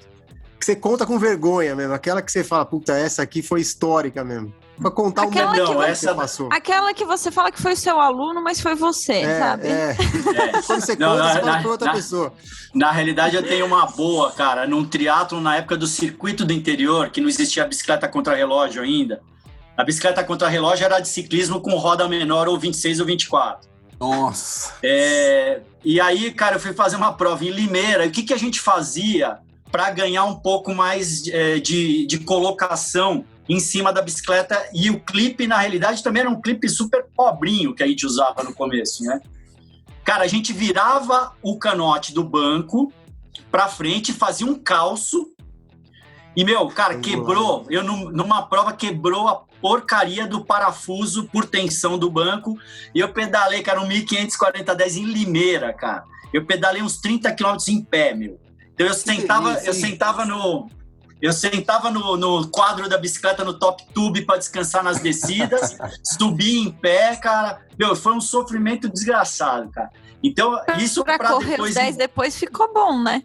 Que você conta com vergonha mesmo, aquela que você fala, puta, essa aqui foi histórica mesmo. Pra contar um momento que você passou. Aquela que você fala que foi seu aluno, mas foi você, sabe? Quando você conta, você fala pra outra pessoa. Na realidade, eu tenho uma boa, cara. Num triatlon, na época do circuito do interior, que não existia a bicicleta contra-relógio ainda, a bicicleta contra-relógio era de ciclismo com roda menor, ou 26 ou 24. Nossa! E aí, cara, eu fui fazer uma prova em Limeira. E o que a gente fazia para ganhar um pouco mais de colocação em cima da bicicleta? E o clipe, na realidade, também era um clipe super pobrinho que a gente usava no começo, né? Cara, a gente virava o canote do banco para frente, fazia um calço e, cara, quebrou. Numa prova, quebrou a porcaria do parafuso por tensão do banco e eu pedalei, cara, um 1540-10 em Limeira, cara. Eu pedalei uns 30 quilômetros em pé, meu. Então eu sentava no quadro da bicicleta, no top tube, para descansar nas descidas, subia em pé, cara. Foi um sofrimento desgraçado, cara. Então, isso para correr depois... os 10 depois ficou bom, né?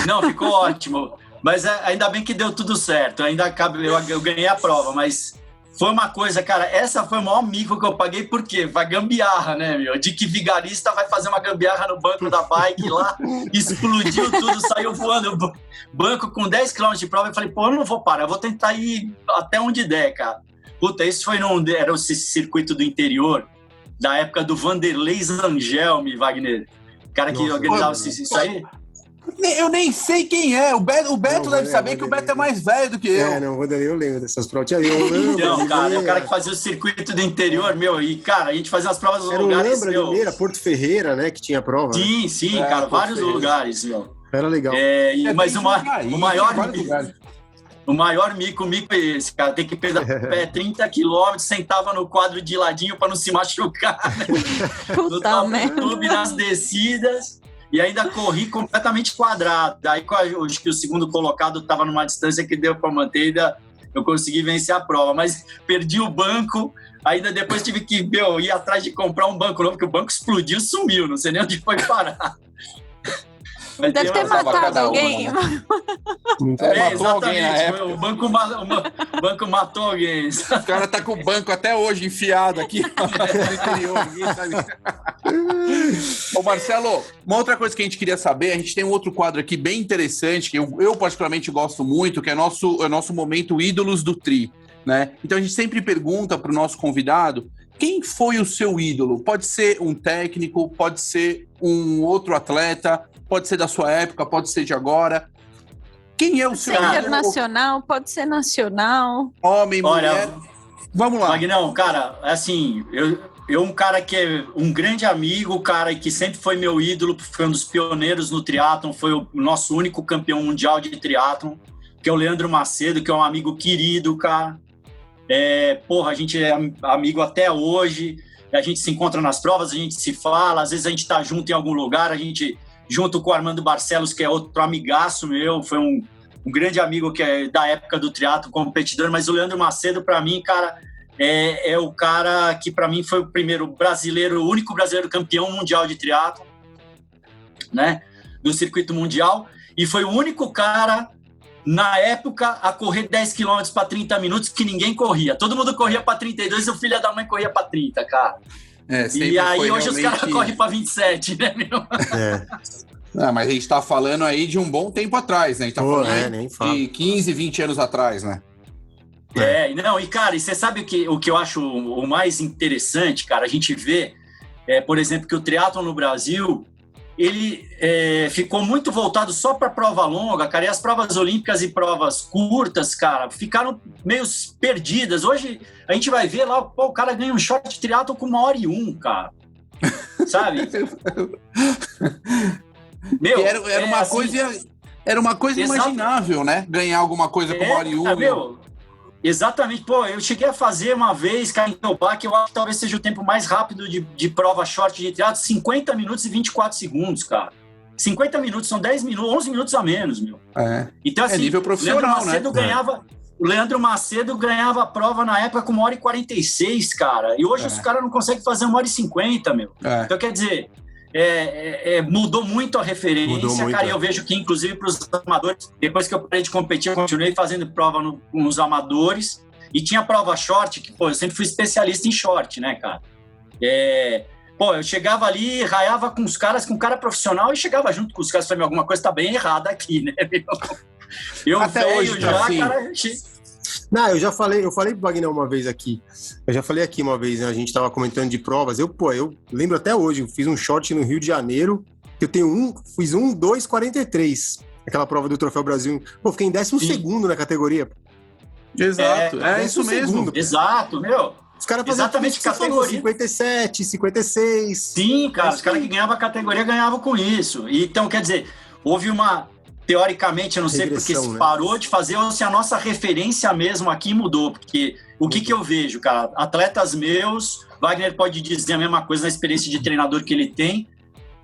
Não, ficou ótimo. Mas ainda bem que deu tudo certo. Eu ganhei a prova, mas foi uma coisa, cara, essa foi o maior mico que eu paguei, por quê? Vai gambiarra, né, meu? De que vigarista vai fazer uma gambiarra no banco da bike lá, explodiu tudo, saiu voando o banco com 10 km de prova. Eu falei, pô, eu não vou parar, eu vou tentar ir até onde der, cara. Puta, isso foi era o circuito do interior, da época do Vanderlei Zangelme, Wagner. Cara que organizava isso aí. Eu nem sei quem é. O Beto deve saber que o Beto é mais velho do que eu. Não, Vanderlei, eu lembro dessas provas. Então, cara, é o cara que fazia o circuito do interior, e, cara, a gente fazia as provas nos lugares... Era o Limeira, Porto Ferreira, né, que tinha prova. Sim, cara, vários lugares, meu. Era legal. Mas o maior mico é esse, cara. Tem que pedalar pé 30 quilômetros, sentava no quadro de ladinho pra não se machucar. Puta merda. No clube, nas descidas... E ainda corri completamente quadrado. Daí, acho que o segundo colocado estava numa distância que deu para manter, eu consegui vencer a prova. Mas perdi o banco, ainda depois tive que ir atrás de comprar um banco novo, porque o banco explodiu, sumiu, não sei nem onde foi parar. Deve ter matado alguém. Matou alguém na época. O banco matou alguém. O cara tá com o banco até hoje enfiado aqui no interior. Ô Marcelo, uma outra coisa que a gente queria saber, a gente tem um outro quadro aqui bem interessante, que eu particularmente gosto muito, que é nosso momento ídolos do Tri, né? Então a gente sempre pergunta pro nosso convidado, quem foi o seu ídolo? Pode ser um técnico, pode ser um outro atleta, pode ser da sua época, pode ser de agora. Quem é o seu ídolo? Internacional, pode ser nacional. Homem, mulher. Vamos lá. Magnão, cara, assim, eu um cara que é um grande amigo, cara, que sempre foi meu ídolo, foi um dos pioneiros no triatlon, foi o nosso único campeão mundial de triatlon, que é o Leandro Macedo, que é um amigo querido, cara. A gente é amigo até hoje, a gente se encontra nas provas, a gente se fala, às vezes a gente tá junto em algum lugar, a gente, junto com o Armando Barcelos, que é outro amigaço meu, foi um grande amigo que é da época do triatlo, competidor, mas o Leandro Macedo, para mim, cara, é o cara que para mim foi o primeiro brasileiro, o único brasileiro campeão mundial de triatlo, né, do circuito mundial, e foi o único cara na época a correr 10 km para 30 minutos que ninguém corria. Todo mundo corria para 32 e o filho da mãe corria para 30, cara. E aí hoje os caras correm para 27, né, meu? Mas a gente tá falando aí de um bom tempo atrás, né? A gente tá falando de 15, 20 anos atrás, né? Não, e cara, e você sabe o que eu acho o mais interessante, cara? A gente vê, por exemplo, que o triatlon no Brasil, ele ficou muito voltado só para prova longa, cara, e as provas olímpicas e provas curtas, cara, ficaram meio perdidas. Hoje a gente vai ver lá, pô, o cara ganha um short de triatlon com 1h01, cara. Sabe? Meu, era uma coisa... Era uma coisa imaginável, né? Ganhar alguma coisa com 1h01. Meu, exatamente. Pô, eu cheguei a fazer uma vez, cara, em Teobá, que eu acho que talvez seja o tempo mais rápido de prova short de triatlo, 50 minutos e 24 segundos, cara. 50 minutos, são 10 minutos, 11 minutos a menos, meu. Então, assim, nível profissional, o Leandro Macedo ganhava a prova na época com 1h46, cara. E hoje os caras não conseguem fazer 1h50, meu. Então, quer dizer... mudou muito a referência, cara, e eu vejo que, inclusive, para os amadores, depois que eu parei de competir, eu continuei fazendo prova nos amadores, e tinha prova short, que, pô, eu sempre fui especialista em short, né, cara? Pô, eu chegava ali, raiava com os caras, com um cara profissional, e chegava junto com os caras, falei, alguma coisa tá bem errada aqui, né? Eu até hoje já, assim. Cara... Não, eu falei pro Wagner uma vez aqui. Eu já falei aqui uma vez, né? A gente tava comentando de provas. Eu lembro até hoje, eu fiz um short no Rio de Janeiro, que fiz 1:2:43, aquela prova do Troféu Brasil. Pô, fiquei em 12º na categoria. Exato, isso mesmo. Exato, meu. Os caras faziam exatamente categoria. 57, 56. Sim, cara, os caras que ganhavam a categoria ganhavam com isso. Então, quer dizer, houve uma... Teoricamente, eu não sei porque se parou de fazer ou se a nossa referência mesmo aqui mudou. Porque o que eu vejo, cara? Atletas meus, Wagner pode dizer a mesma coisa na experiência de treinador que ele tem.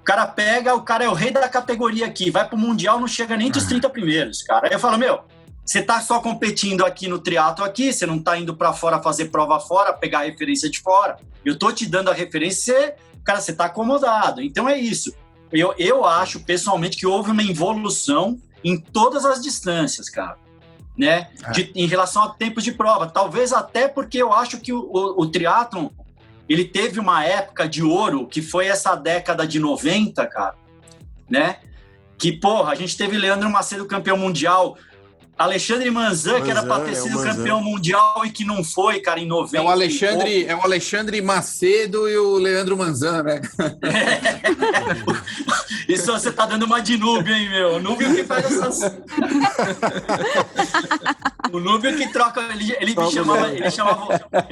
O cara é o rei da categoria aqui, vai pro Mundial, não chega nem entre os 30 primeiros, cara. Aí eu falo, meu, você tá só competindo aqui no triatlo aqui, você não tá indo pra fora fazer prova fora, pegar a referência de fora. Eu tô te dando a referência, cara, você tá acomodado. Então é isso. Eu acho, pessoalmente, que houve uma evolução em todas as distâncias, cara, né? Em relação a tempos de prova. Talvez até porque eu acho que o triatlon, ele teve uma época de ouro, que foi essa década de 90, cara, né? Que, porra, a gente teve Leandro Macedo campeão mundial, Alexandre Manzan, que era para ter sido campeão mundial e que não foi, cara, em 90. É o Alexandre Macedo e o Leandro Manzan, né? Isso você tá dando uma de Núbio, hein, meu? O Núbio que faz essas... O Núbio que troca... Ele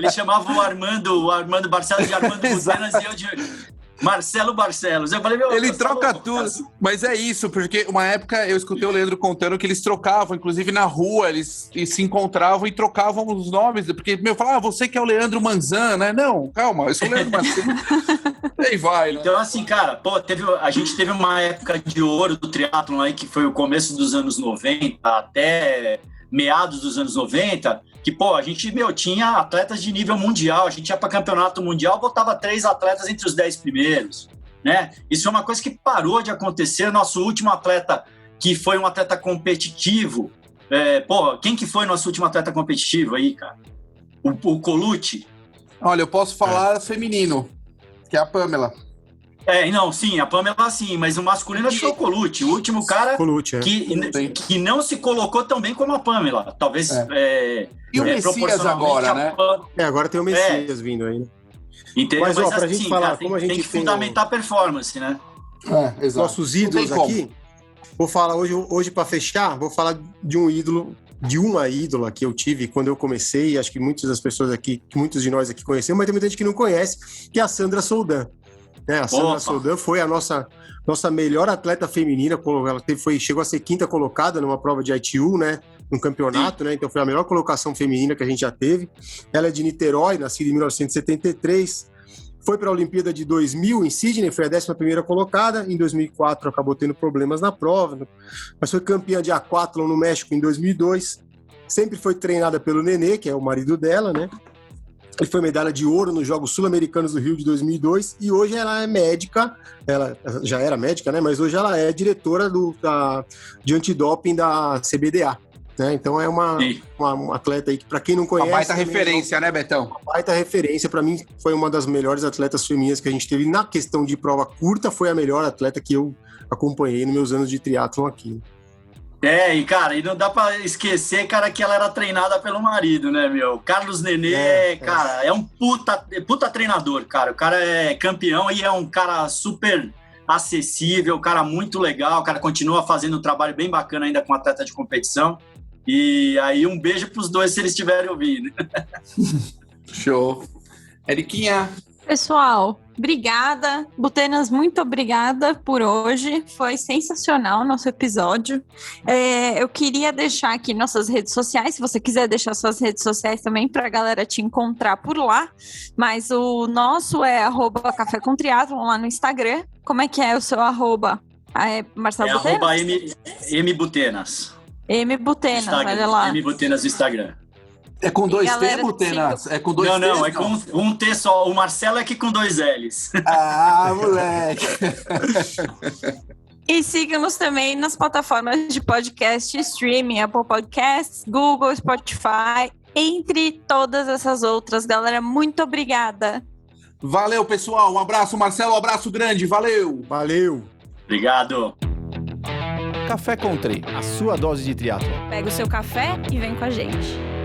chamava o Armando Barcelos de Armando Buzenas e eu de... Marcelo Barcelos. Eu falei, meu, ele troca tudo. Mas é isso, porque uma época eu escutei o Leandro contando que eles trocavam, inclusive na rua, eles se encontravam e trocavam os nomes, porque, meu, falava, você que é o Leandro Manzan, né? Não, calma, eu sou o Leandro Macedo. E aí vai, né? Então, assim, cara, pô, a gente teve uma época de ouro do triatlon aí, que foi o começo dos anos 90 até meados dos anos 90, que, pô, a gente, tinha atletas de nível mundial, a gente ia para campeonato mundial, botava 3 atletas entre os 10 primeiros, né? Isso é uma coisa que parou de acontecer. Nosso último atleta, que foi um atleta competitivo, quem que foi nosso último atleta competitivo aí, cara? O Colucci? Olha, eu posso falar feminino, que é a Pamela. Não, sim, a Pamela sim, mas o masculino acho que foi o Colucci, o último cara que não se colocou tão bem como a Pamela, talvez... E o Messias agora, né? Agora tem o Messias vindo aí. Entendeu? Mas pra gente falar, cara, como a gente tem que fundamentar a performance, né? Exato. Nossos ídolos aqui, vou falar hoje para fechar, vou falar de um ídolo, de uma ídola que eu tive quando eu comecei, acho que muitas das pessoas aqui, muitos de nós aqui conhecemos, mas tem muita gente que não conhece, que é a Sandra Soldan. A Sandra Soldan foi a nossa melhor atleta feminina, ela chegou a ser 5ª colocada numa prova de ITU, né, num campeonato, né, então foi a melhor colocação feminina que a gente já teve. Ela é de Niterói, nascida em 1973, foi para a Olimpíada de 2000 em Sydney, foi a 11ª colocada, em 2004 acabou tendo problemas na prova, mas foi campeã de aquatlon no México em 2002, sempre foi treinada pelo Nenê, que é o marido dela, né. Ele foi medalha de ouro nos Jogos Sul-Americanos do Rio de 2002 e hoje ela é médica, ela já era médica, né? Mas hoje ela é diretora de antidoping da CBDA, né? Então é uma atleta aí que, para quem não conhece... Uma baita referência, né, Betão? Uma baita referência, para mim foi uma das melhores atletas femininas que a gente teve na questão de prova curta, foi a melhor atleta que eu acompanhei nos meus anos de triatlon aqui. E cara, e não dá pra esquecer, cara, que ela era treinada pelo marido, né, meu? Carlos Nenê, cara, é um puta treinador, cara. O cara é campeão e é um cara super acessível, um cara muito legal, o cara continua fazendo um trabalho bem bacana ainda com atleta de competição. E aí, um beijo pros dois se eles estiverem ouvindo. Show. Eriquinha. Pessoal, obrigada. Butenas, muito obrigada por hoje. Foi sensacional o nosso episódio. Eu queria deixar aqui nossas redes sociais, se você quiser deixar suas redes sociais também para a galera te encontrar por lá. Mas o nosso é @Café com Triatlon lá no Instagram. Como é que é o seu arroba? Marcelo Butenas? @mbutenas. Butenas, olha lá. Butenas no Instagram. É com 2 T, Galera, Butenas? É com 2 T? Não, é com um T só. O Marcelo é aqui com 2 L's. Ah, moleque. E siga-nos também nas plataformas de podcast, streaming, Apple Podcasts, Google, Spotify, entre todas essas outras. Galera, muito obrigada. Valeu, pessoal. Um abraço, Marcelo. Um abraço grande. Valeu. Valeu! Obrigado. Café Country, a sua dose de triatlon. Pega o seu café e vem com a gente.